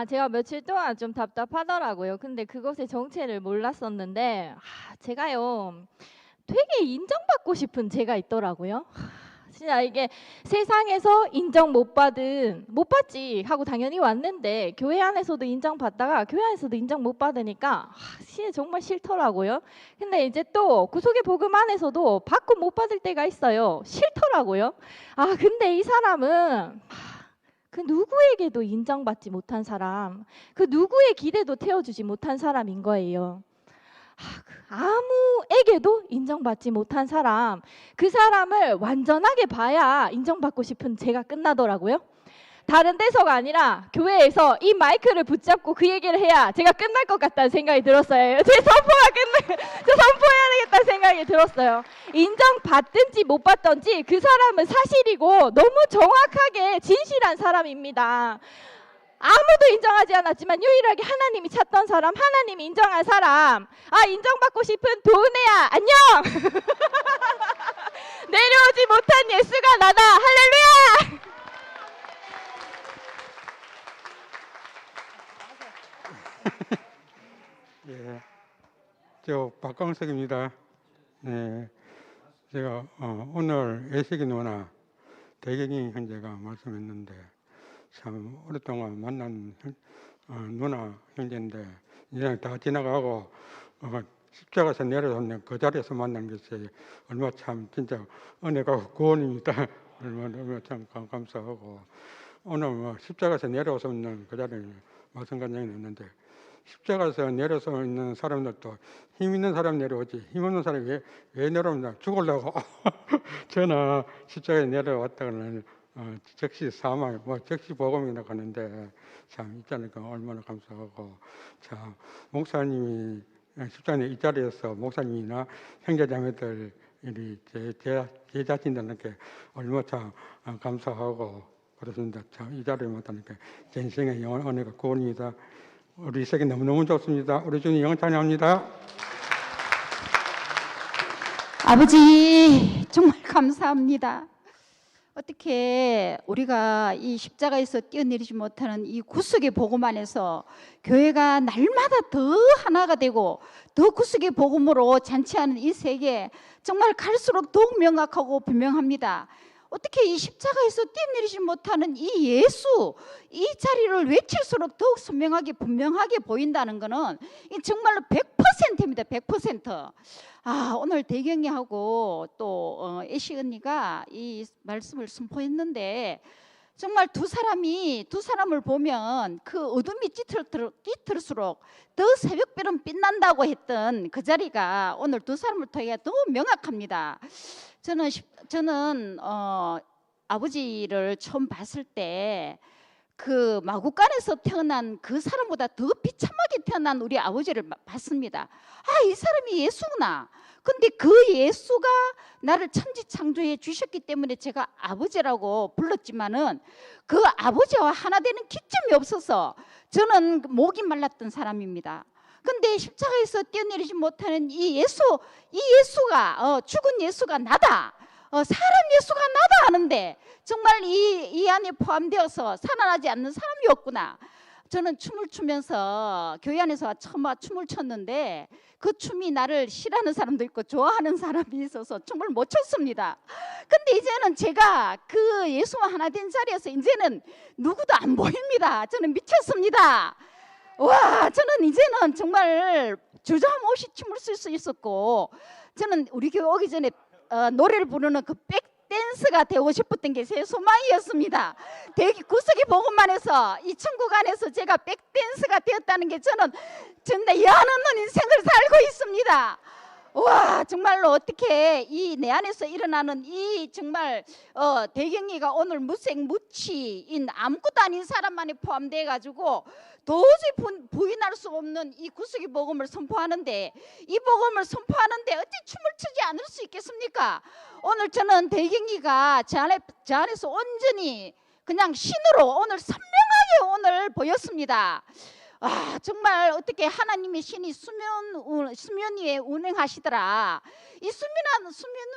제가 며칠 동안 좀 답답하더라고요. 근데 그것의 정체를 몰랐었는데 제가요 되게 인정받고 싶은 제가 있더라고요. 진짜 이게 세상에서 인정 못 받지 하고 당연히 왔는데 교회 안에서도 인정받다가 교회 안에서도 인정 못 받으니까 진짜 정말 싫더라고요. 근데 이제 또 구속의 복음 안에서도 받고 못 받을 때가 있어요. 싫더라고요. 근데 이 사람은 그 누구에게도 인정받지 못한 사람, 그 누구의 기대도 태워주지 못한 사람인 거예요. 아무에게도 인정받지 못한 사람, 그 사람을 완전하게 봐야 인정받고 싶은 제가 끝나더라고야. 다른 데서가 아니라 교회에서 이 마이크를 붙잡고 그 얘기를 해야 제가 끝날 것 같다는 생각이 들었어요. 제 선포해야 되겠다는 생각이 들었어요. 인정받든지 못 받든지 그 사람은 사실이고 너무 정확하게 진실한 사람입니다. 아무도 인정하지 않았지만 유일하게 하나님이 찾던 사람, 하나님이 인정한 사람. 인정받고 싶은 도은혜야, 안녕. 내려오지 못한 예수가 나다. 할렐루야. 예, 저 박광석입니다. 네, 제가 오늘 애식이 누나 대경이 형제가 말씀했는데 참 오랫동안 만난 누나 형제인데 이제 다 지나가고 십자가에서 내려오는 그 자리에서 만난 것이 얼마 참 진짜 은혜가 구원입니다. 얼마 참 감사하고 오늘 십자가에서 내려오서 있는 그 자리에 마찬가지가 있는데 십자가에서 내려서 있는 사람들도 힘 있는 사람 내려오지 힘 없는 사람이 왜 내려오냐 죽으려고 저는 십자가에 내려왔다가는 즉시 사망, 즉시 복음이라고 하는데 참 있잖아요. 얼마나 감사하고 참 목사님이 십자가에 이 자리에서 목사님이나 형제자매들 제 자신들에게 얼마나 참 감사하고 그렇습니다. 참 이 자리에 못하니까 제 인생의 영원 은혜가 구원입니다. 우리 세계 너무너무 좋습니다. 우리 주님 영원 찬양합니다. 아버지 정말 감사합니다. 어떻게 우리가 이 십자가에서 뛰어내리지 못하는 이 구속의 복음 안에서 교회가 날마다 더 하나가 되고 더 구속의 복음으로 잔치하는 이 세계 정말 갈수록 더욱 명확하고 분명합니다. 어떻게 이 십자가에서 뛰어내리지 못하는 이 예수, 이 자리를 외칠수록 더욱 선명하게 분명하게 보인다는 것은 정말로 100%입니다. 100%. 오늘 대경이하고 또 애시 언니가 이 말씀을 선포했는데 정말 두 사람을 보면 그 어둠이 짙을수록 더 새벽별은 빛난다고 했던 그 자리가 오늘 두 사람을 통해 너무 명확합니다. 저는 아버지를 처음 봤을 때 그 마구간에서 태어난 그 사람보다 더 비참하게 태어난 우리 아버지를 봤습니다. 이 사람이 예수구나. 근데 그 예수가 나를 천지창조해 주셨기 때문에 제가 아버지라고 불렀지만은 그 아버지와 하나 되는 기점이 없어서 저는 목이 말랐던 사람입니다. 근데 십자가에서 뛰어내리지 못하는 이 예수가 죽은 예수가 나다. 사람 예수가 나다 하는데 정말 이 안에 포함되어서 살아나지 않는 사람이 없구나. 저는 춤을 추면서 교회 안에서 처음 춤을 췄는데 그 춤이 나를 싫어하는 사람도 있고 좋아하는 사람이 있어서 춤을 못 췄습니다. 근데 이제는 제가 그 예수와 하나 된 자리에서 이제는 누구도 안 보입니다. 저는 미쳤습니다. 와, 저는 이제는 정말 주저함없이 춤을 출 수 있었고, 저는 우리 교회 오기 전에 노래를 부르는 그 백댄스가 되고 싶었던 게 제 소망이었습니다. 구석이 복음만 해서 이 천국 안에서 제가 백댄스가 되었다는 게 저는 정말 여한없는 인생을 살고 있습니다. 와, 정말로 어떻게 이 내 안에서 일어나는 이 정말 대경이가 오늘 무색무취인 아무것도 아닌 사람만이 포함돼 가지고 도저히 부인할 수 없는 이 구속의 복음을 선포하는데, 이 복음을 선포하는데 어찌 춤을 추지 않을 수 있겠습니까? 오늘 저는 대경이가 저 안에서 온전히 그냥 신으로 오늘 선명하게 오늘 보였습니다. 아, 정말 어떻게 하나님의 신이 수면 위에 운행하시더라. 이 수면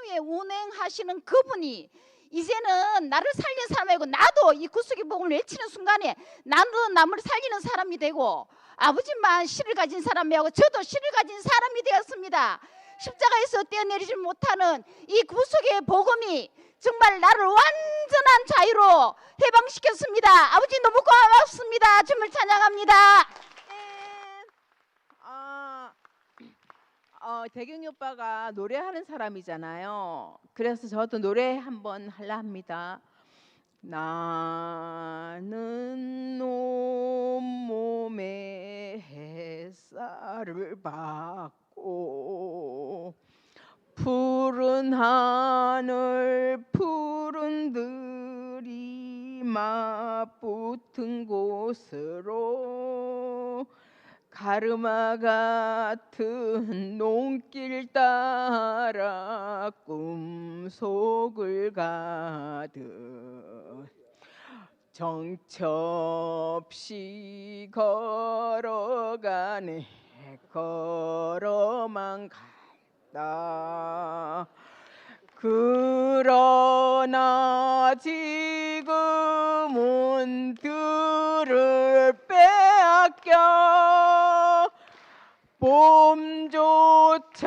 위에 운행하시는 그분이 이제는 나를 살린 사람이고, 나도 이 구속의 복음을 외치는 순간에 나도 남을 살리는 사람이 되고, 아버지만 씨를 가진 사람이고 저도 씨를 가진 사람이 되었습니다. 십자가에서 떼어내리지 못하는 이 구속의 복음이 정말 나를 완전한 자유로 해방시켰습니다. 아버지 너무 고맙습니다. 주님을 찬양합니다. 대경이 오빠가 노래하는 사람이잖아요. 그래서 저도 노래 한번 하려 합니다. 나는 온몸에 햇살을 받고 푸른 하늘 푸른 들이 맞붙은 곳으로 가르마 같은 논길 따라 꿈속을 가듯 정처 없이 걸어가네. 걸어만 간다. 그러나 지금은 들을 빼앗겨 봄조차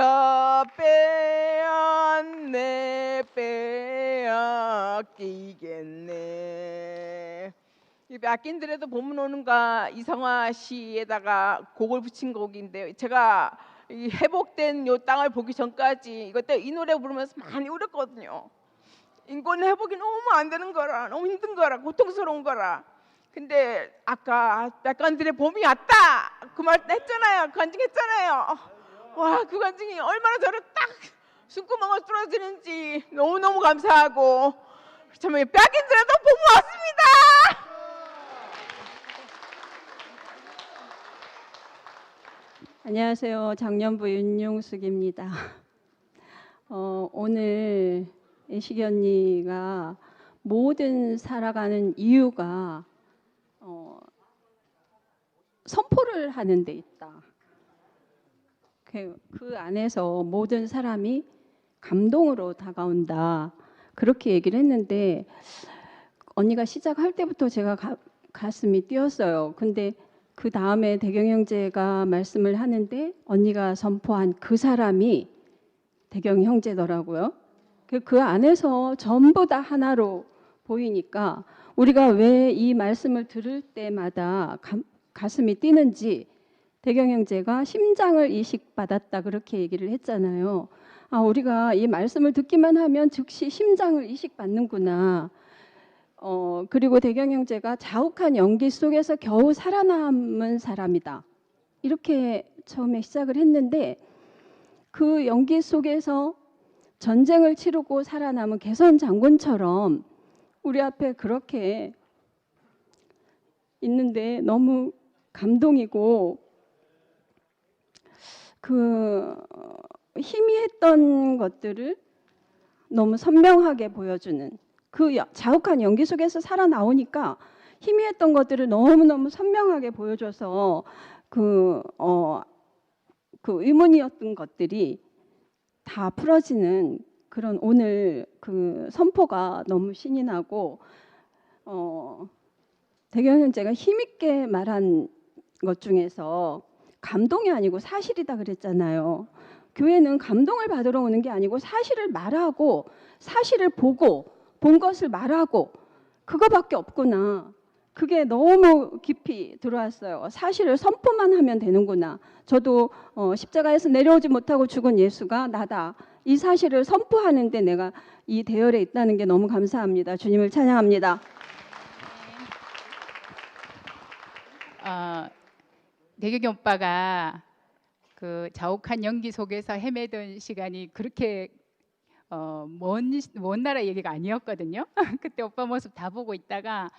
빼앗기겠네. 이 빼앗긴들에도 봄은 오는가 이성화 시에다가 곡을 붙인 곡인데요. 제가 이 회복된 요 땅을 보기 전까지 이것 때문에 이 노래 부르면서 많이 울었거든요. 인권 회복이 너무 안 되는 거라, 너무 힘든 거라, 고통스러운 거라. 근데 아까 백관들의 봄이 왔다 그 말 했잖아요. 간증했잖아요. 와, 그 간증이 얼마나 저를 딱 숨구멍을 뚫어주는지 너무너무 감사하고, 참 백인들에도 봄이 왔습니다. 안녕하세요. 장년부 윤용숙입니다. 오늘 애식이 언니가 모든 살아가는 이유가 선포를 하는 데 있다. 그 안에서 모든 사람이 감동으로 다가온다. 그렇게 얘기를 했는데, 언니가 시작할 때부터 제가 가슴이 뛰었어요. 근데 그 다음에 대경 형제가 말씀을 하는데 언니가 선포한 그 사람이 대경 형제더라고요. 그 안에서 전부 다 하나로 보이니까 우리가 왜 이 말씀을 들을 때마다 가슴이 뛰는지, 대경 형제가 심장을 이식받았다 그렇게 얘기를 했잖아요. 아, 우리가 이 말씀을 듣기만 하면 즉시 심장을 이식받는구나. 그리고 대경 형제가 자욱한 연기 속에서 겨우 살아남은 사람이다. 이렇게 처음에 시작을 했는데, 그 연기 속에서 전쟁을 치르고 살아남은 개선 장군처럼 우리 앞에 그렇게 있는데 너무 감동이고, 그 희미했던 것들을 너무 선명하게 보여주는, 그 자욱한 연기 속에서 살아나오니까 희미했던 것들을 너무너무 선명하게 보여줘서 그 의문이었던 것들이 다 풀어지는 그런 오늘 그 선포가 너무 신이 나고 대경 형제가 힘있게 말한 것 중에서 감동이 아니고 사실이다 그랬잖아요. 교회는 감동을 받으러 오는 게 아니고 사실을 말하고 사실을 보고 본 것을 말하고 그거밖에 없구나. 그게 너무 깊이 들어왔어요. 사실을 선포만 하면 되는구나. 저도 십자가에서 내려오지 못하고 죽은 예수가 나다. 이 사실을 선포하는데 내가 이 대열에 있다는 게 너무 감사합니다. 주님을 찬양합니다. 대경이 오빠가 그 자욱한 연기 속에서 헤매던 시간이 그렇게 먼 나라 얘기가 아니었거든요. 그때 오빠 모습 다 보고 있다가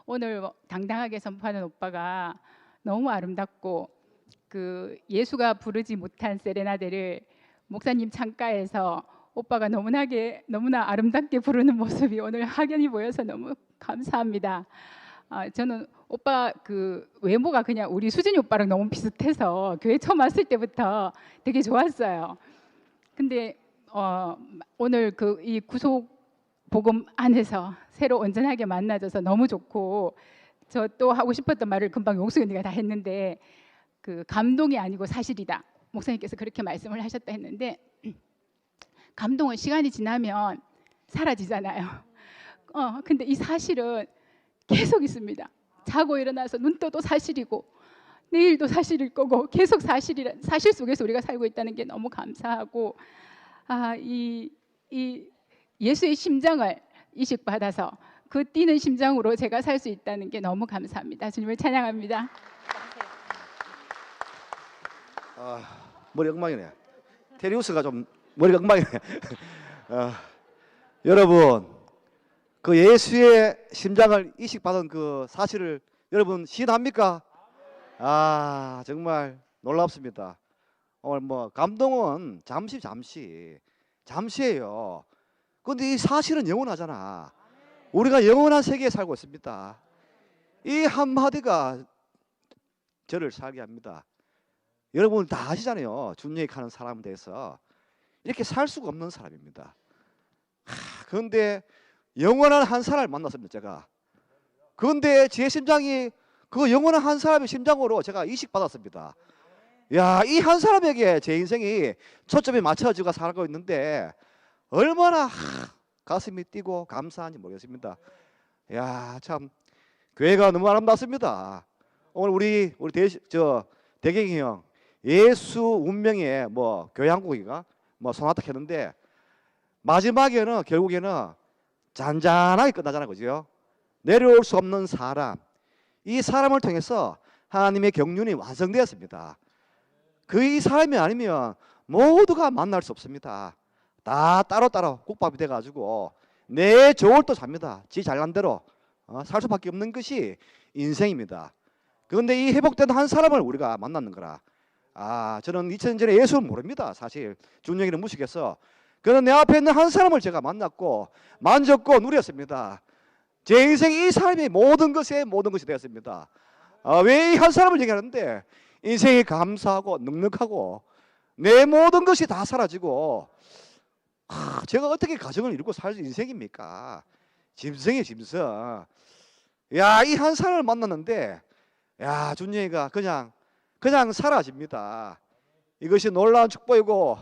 오늘 당당하게 선포하는 오빠가 너무 아름답고 그 예수가 부르지 못한 세레나데를 목사님 창가에서 오빠가 너무나 아름답게 부르는 모습이 오늘 확연히 보여서 너무 감사합니다. 저는 오빠 그 외모가 그냥 우리 수진이 오빠랑 너무 비슷해서 교회 처음 왔을 때부터 되게 좋았어요. 근데 오늘 그 이 구속 복음 안에서 새로 온전하게 만나줘서 너무 좋고 저 또 하고 싶었던 말을 금방 용수 언니가 다 했는데 그 감동이 아니고 사실이다. 목사님께서 그렇게 말씀을 하셨다 했는데 감동은 시간이 지나면 사라지잖아요. 근데 이 사실은 계속 있습니다. 자고 일어나서 눈 떠도 사실이고 내일도 사실일 거고 계속 사실 속에서 우리가 살고 있다는 게 너무 감사하고 이 예수의 심장을 이식받아서 그 뛰는 심장으로 제가 살 수 있다는 게 너무 감사합니다. 주님을 찬양합니다. 머리 엉망이네. 테리우스가 좀 머리가 엉망이네. 여러분 그 예수의 심장을 이식받은 그 사실을 여러분 시인합니까? 정말 놀랍습니다. 오늘 뭐 감동은 잠시예요. 그런데 이 사실은 영원하잖아. 우리가 영원한 세계에 살고 있습니다. 이 한마디가 저를 살게 합니다. 여러분 다 아시잖아요. 준얘기하는 사람에 대해서 이렇게 살 수가 없는 사람입니다. 그런데 영원한 한 사람을 만났습니다. 제가. 그런데 제 심장이 그 영원한 한 사람의 심장으로 제가 이식받았습니다. 야, 이 한 사람에게 제 인생이 초점이 맞춰지고 살고 있는데 얼마나 가슴이 뛰고 감사한지 모르겠습니다. 야, 참 교회가 너무 아름답습니다. 오늘 우리 대경이 형 예수 운명의 뭐 교회 한국인가 뭐 소나타 켰는데 마지막에는 결국에는 잔잔하게 끝나잖아요, 그죠? 내려올 수 없는 사람, 이 사람을 통해서 하나님의 경륜이 완성되었습니다. 그 이 사람이 아니면 모두가 만날 수 없습니다. 다 따로따로 국밥이 돼가지고 내 좋을 또 삽니다. 지 잘난 대로 살 수밖에 없는 것이 인생입니다. 그런데 이 회복된 한 사람을 우리가 만났는 거라. 저는 2000년 전에 예수를 모릅니다. 사실 준영이는 무식해서. 그는 내 앞에 있는 한 사람을 제가 만났고 만졌고 누렸습니다. 제 인생이 이 사람이 모든 것이 되었습니다. 왜 이 한 사람을 얘기하는데 인생이 감사하고 넉넉하고 내 모든 것이 다 사라지고 제가 어떻게 가정을 이루고 살 인생입니까? 짐승이에요, 짐승. 야, 이 한 사람을 만났는데 야, 준영이가 그냥 사라집니다. 이것이 놀라운 축복이고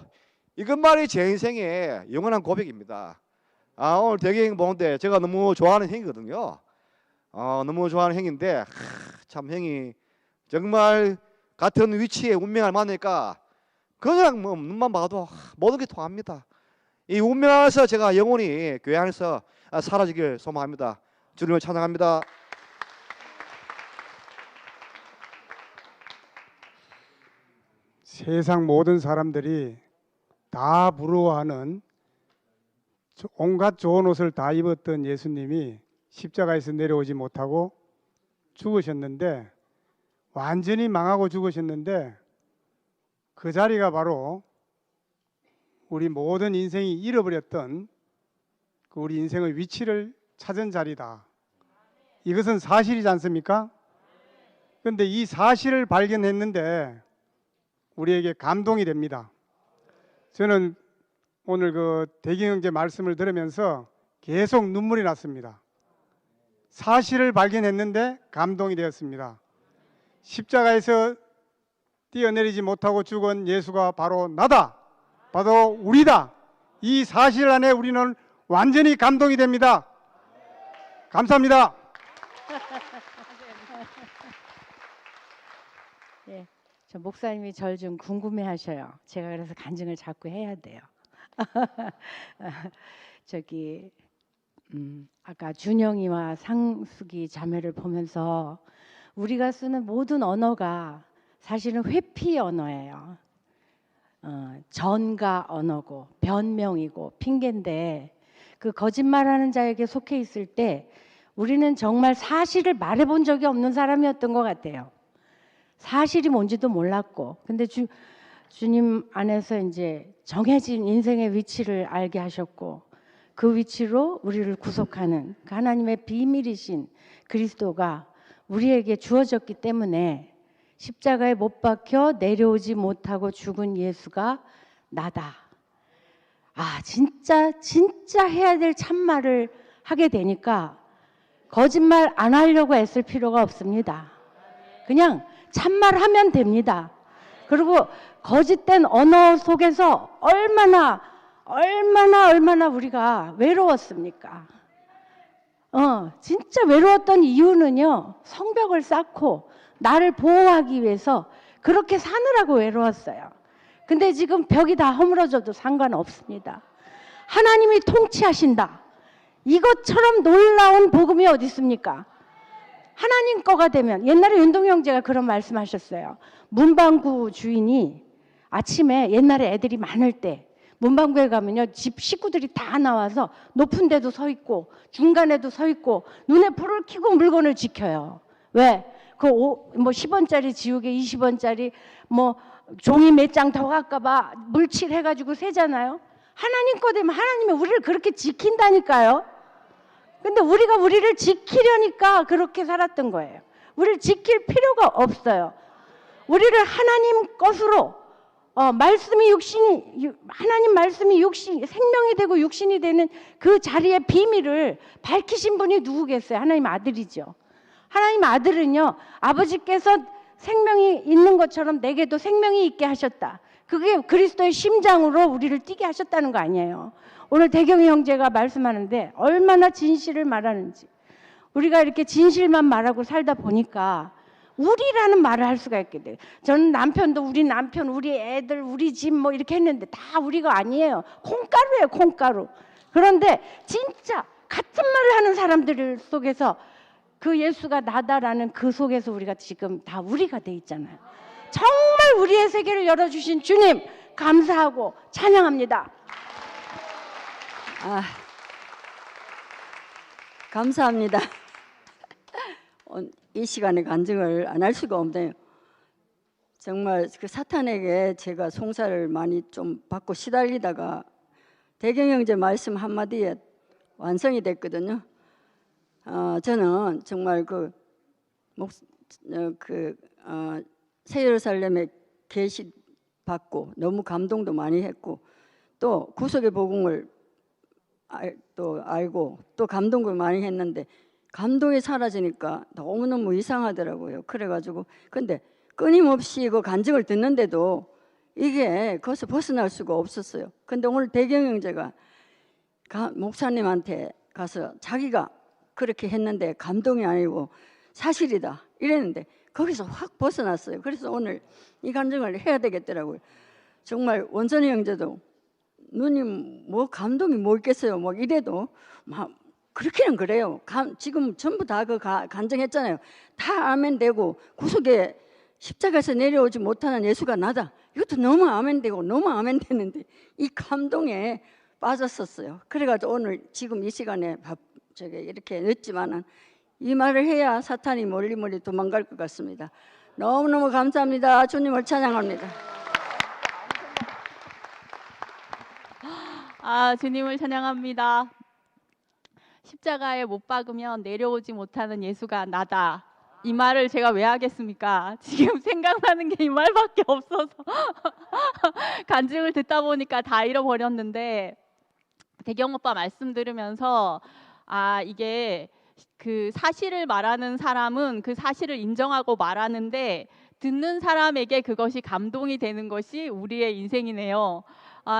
이것만이 제 인생의 영원한 고백입니다. 오늘 대경 보는데 제가 너무 좋아하는 행이거든요. 너무 좋아하는 행인데 참 행이 정말 같은 위치에 운명을 만나니까 그냥 뭐 눈만 봐도 모든 게 통합니다. 이 운명 안에서 제가 영원히 교회 안에서 사라지길 소망합니다. 주님을 찬양합니다. 세상 모든 사람들이 다 부러워하는 온갖 좋은 옷을 다 입었던 예수님이 십자가에서 내려오지 못하고 죽으셨는데 완전히 망하고 죽으셨는데 그 자리가 바로 우리 모든 인생이 잃어버렸던 그 우리 인생의 위치를 찾은 자리다. 이것은 사실이지 않습니까? 그런데 이 사실을 발견했는데 우리에게 감동이 됩니다. 저는 오늘 그 대경 형제 말씀을 들으면서 계속 눈물이 났습니다. 사실을 발견했는데 감동이 되었습니다. 십자가에서 뛰어내리지 못하고 죽은 예수가 바로 나다. 바로 우리다. 이 사실 안에 우리는 완전히 감동이 됩니다. 감사합니다. 예, 저 목사님이 절 좀 궁금해하셔요. 제가 그래서 간증을 자꾸 해야 돼요. 저기 아까 준영이와 상숙이 자매를 보면서 우리가 쓰는 모든 언어가 사실은 회피 언어예요. 전가 언어고 변명이고 핑계인데 그 거짓말하는 자에게 속해 있을 때 우리는 정말 사실을 말해본 적이 없는 사람이었던 것 같아요. 사실이 뭔지도 몰랐고, 근데 주님 안에서 이제 정해진 인생의 위치를 알게 하셨고, 그 위치로 우리를 구속하는 그 하나님의 비밀이신 그리스도가 우리에게 주어졌기 때문에 십자가에 못 박혀 내려오지 못하고 죽은 예수가 나다. 아, 진짜 해야 될 참말을 하게 되니까 거짓말 안 하려고 애쓸 필요가 없습니다. 그냥 참말하면 됩니다. 그리고 거짓된 언어 속에서 얼마나 우리가 외로웠습니까? 진짜 외로웠던 이유는요, 성벽을 쌓고 나를 보호하기 위해서 그렇게 사느라고 외로웠어요. 근데 지금 벽이 다 허물어져도 상관없습니다. 하나님이 통치하신다. 이것처럼 놀라운 복음이 어디 있습니까? 하나님 거가 되면, 옛날에 윤동 형제가 그런 말씀하셨어요. 문방구 주인이 아침에 옛날에 애들이 많을 때 문방구에 가면요, 집 식구들이 다 나와서 높은 데도 서 있고 중간에도 서 있고 눈에 불을 켜고 물건을 지켜요. 왜? 그 10원짜리 지우개 20원짜리 뭐 종이 몇 장 더 갈까봐 물칠 해가지고 세잖아요. 하나님 거 되면 하나님이 우리를 그렇게 지킨다니까요. 근데 우리가 우리를 지키려니까 그렇게 살았던 거예요. 우리를 지킬 필요가 없어요. 우리를 하나님 것으로 말씀이 하나님 말씀이 생명이 되고 육신이 되는 그 자리의 비밀을 밝히신 분이 누구겠어요? 하나님 아들이죠. 하나님 아들은요, 아버지께서 생명이 있는 것처럼 내게도 생명이 있게 하셨다. 그게 그리스도의 심장으로 우리를 뛰게 하셨다는 거 아니에요. 오늘 대경이 형제가 말씀하는데 얼마나 진실을 말하는지, 우리가 이렇게 진실만 말하고 살다 보니까 우리라는 말을 할 수가 있게 돼요. 저는 남편도 우리 남편, 우리 애들, 우리 집 뭐 이렇게 했는데 다 우리가 아니에요. 콩가루예요, 콩가루. 그런데 진짜 같은 말을 하는 사람들 속에서 그 예수가 나다라는 그 속에서 우리가 지금 다 우리가 돼 있잖아요. 정말 우리의 세계를 열어주신 주님 감사하고 찬양합니다. 감사합니다. 이 시간에 간증을 안 할 수가 없네요. 정말 그 사탄에게 제가 송사를 많이 좀 받고 시달리다가 대경 형제 말씀 한마디에 완성이 됐거든요. 저는 정말 새 예루살렘에 계시 받고 너무 감동도 많이 했고, 또 구속의 복음을 또 알고 또 감동을 많이 했는데 감동이 사라지니까 너무너무 이상하더라고요. 그래가지고 근데 끊임없이 그 간증을 듣는데도 이게 거기서 벗어날 수가 없었어요. 근데 오늘 대경 형제가 목사님한테 가서 자기가 그렇게 했는데 감동이 아니고 사실이다 이랬는데 거기서 확 벗어났어요. 그래서 오늘 이 간증을 해야 되겠더라고요. 정말 원선이 형제도 누님 뭐 감동이 뭐 있겠어요. 뭐 이래도 막 그렇게는 그래요. 지금 전부 다 그 간증했잖아요. 다 아멘 되고 구속에 십자가에서 내려오지 못하는 예수가 나다. 이것도 너무 아멘 되고 너무 아멘 되는데 이 감동에 빠졌었어요. 그래가지고 오늘 지금 이 시간에 이렇게 늦지만은 이 말을 해야 사탄이 멀리 도망갈 것 같습니다. 너무너무 감사합니다. 주님을 찬양합니다. 주님을 찬양합니다. 십자가에 못 박으면 내려오지 못하는 예수가 나다. 이 말을 제가 왜 하겠습니까? 지금 생각나는 게 이 말밖에 없어서 간증을 듣다 보니까 다 잃어버렸는데, 대경 오빠 말씀 들으면서 이게 그 사실을 말하는 사람은 그 사실을 인정하고 말하는데 듣는 사람에게 그것이 감동이 되는 것이 우리의 인생이네요.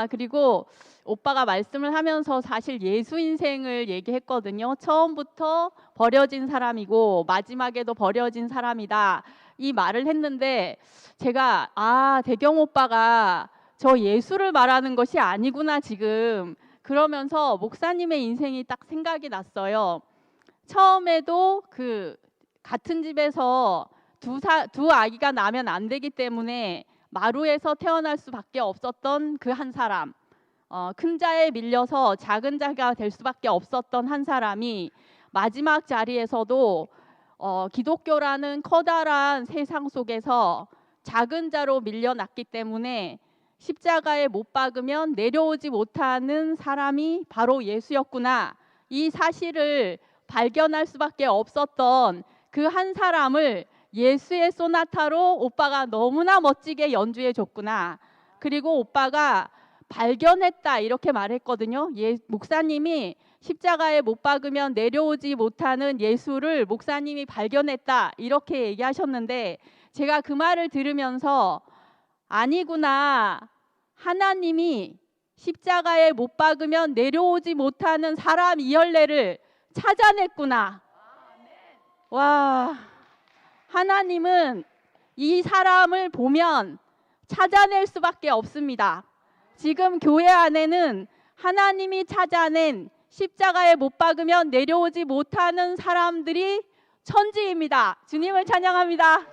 그리고 오빠가 말씀을 하면서 사실 예수 인생을 얘기했거든요. 처음부터 버려진 사람이고 마지막에도 버려진 사람이다, 이 말을 했는데, 제가 대경 오빠가 저 예수를 말하는 것이 아니구나 지금 그러면서 목사님의 인생이 딱 생각이 났어요. 처음에도 그 같은 집에서 두 아기가 나면 안 되기 때문에 마루에서 태어날 수밖에 없었던 그 한 사람, 큰 자에 밀려서 작은 자가 될 수밖에 없었던 한 사람이 마지막 자리에서도 기독교라는 커다란 세상 속에서 작은 자로 밀려났기 때문에 십자가에 못 박으면 내려오지 못하는 사람이 바로 예수였구나, 이 사실을 발견할 수밖에 없었던 그 한 사람을 예수의 소나타로 오빠가 너무나 멋지게 연주해 줬구나. 그리고 오빠가 발견했다 이렇게 말했거든요. 목사님이 십자가에 못 박으면 내려오지 못하는 예수를 목사님이 발견했다 이렇게 얘기하셨는데, 제가 그 말을 들으면서 아니구나, 하나님이 십자가에 못 박으면 내려오지 못하는 사람 이열레를 찾아냈구나. 와, 하나님은 이 사람을 보면 찾아낼 수밖에 없습니다. 지금 교회 안에는 하나님이 찾아낸 십자가에 못 박으면 내려오지 못하는 사람들이 천지입니다. 주님을 찬양합니다.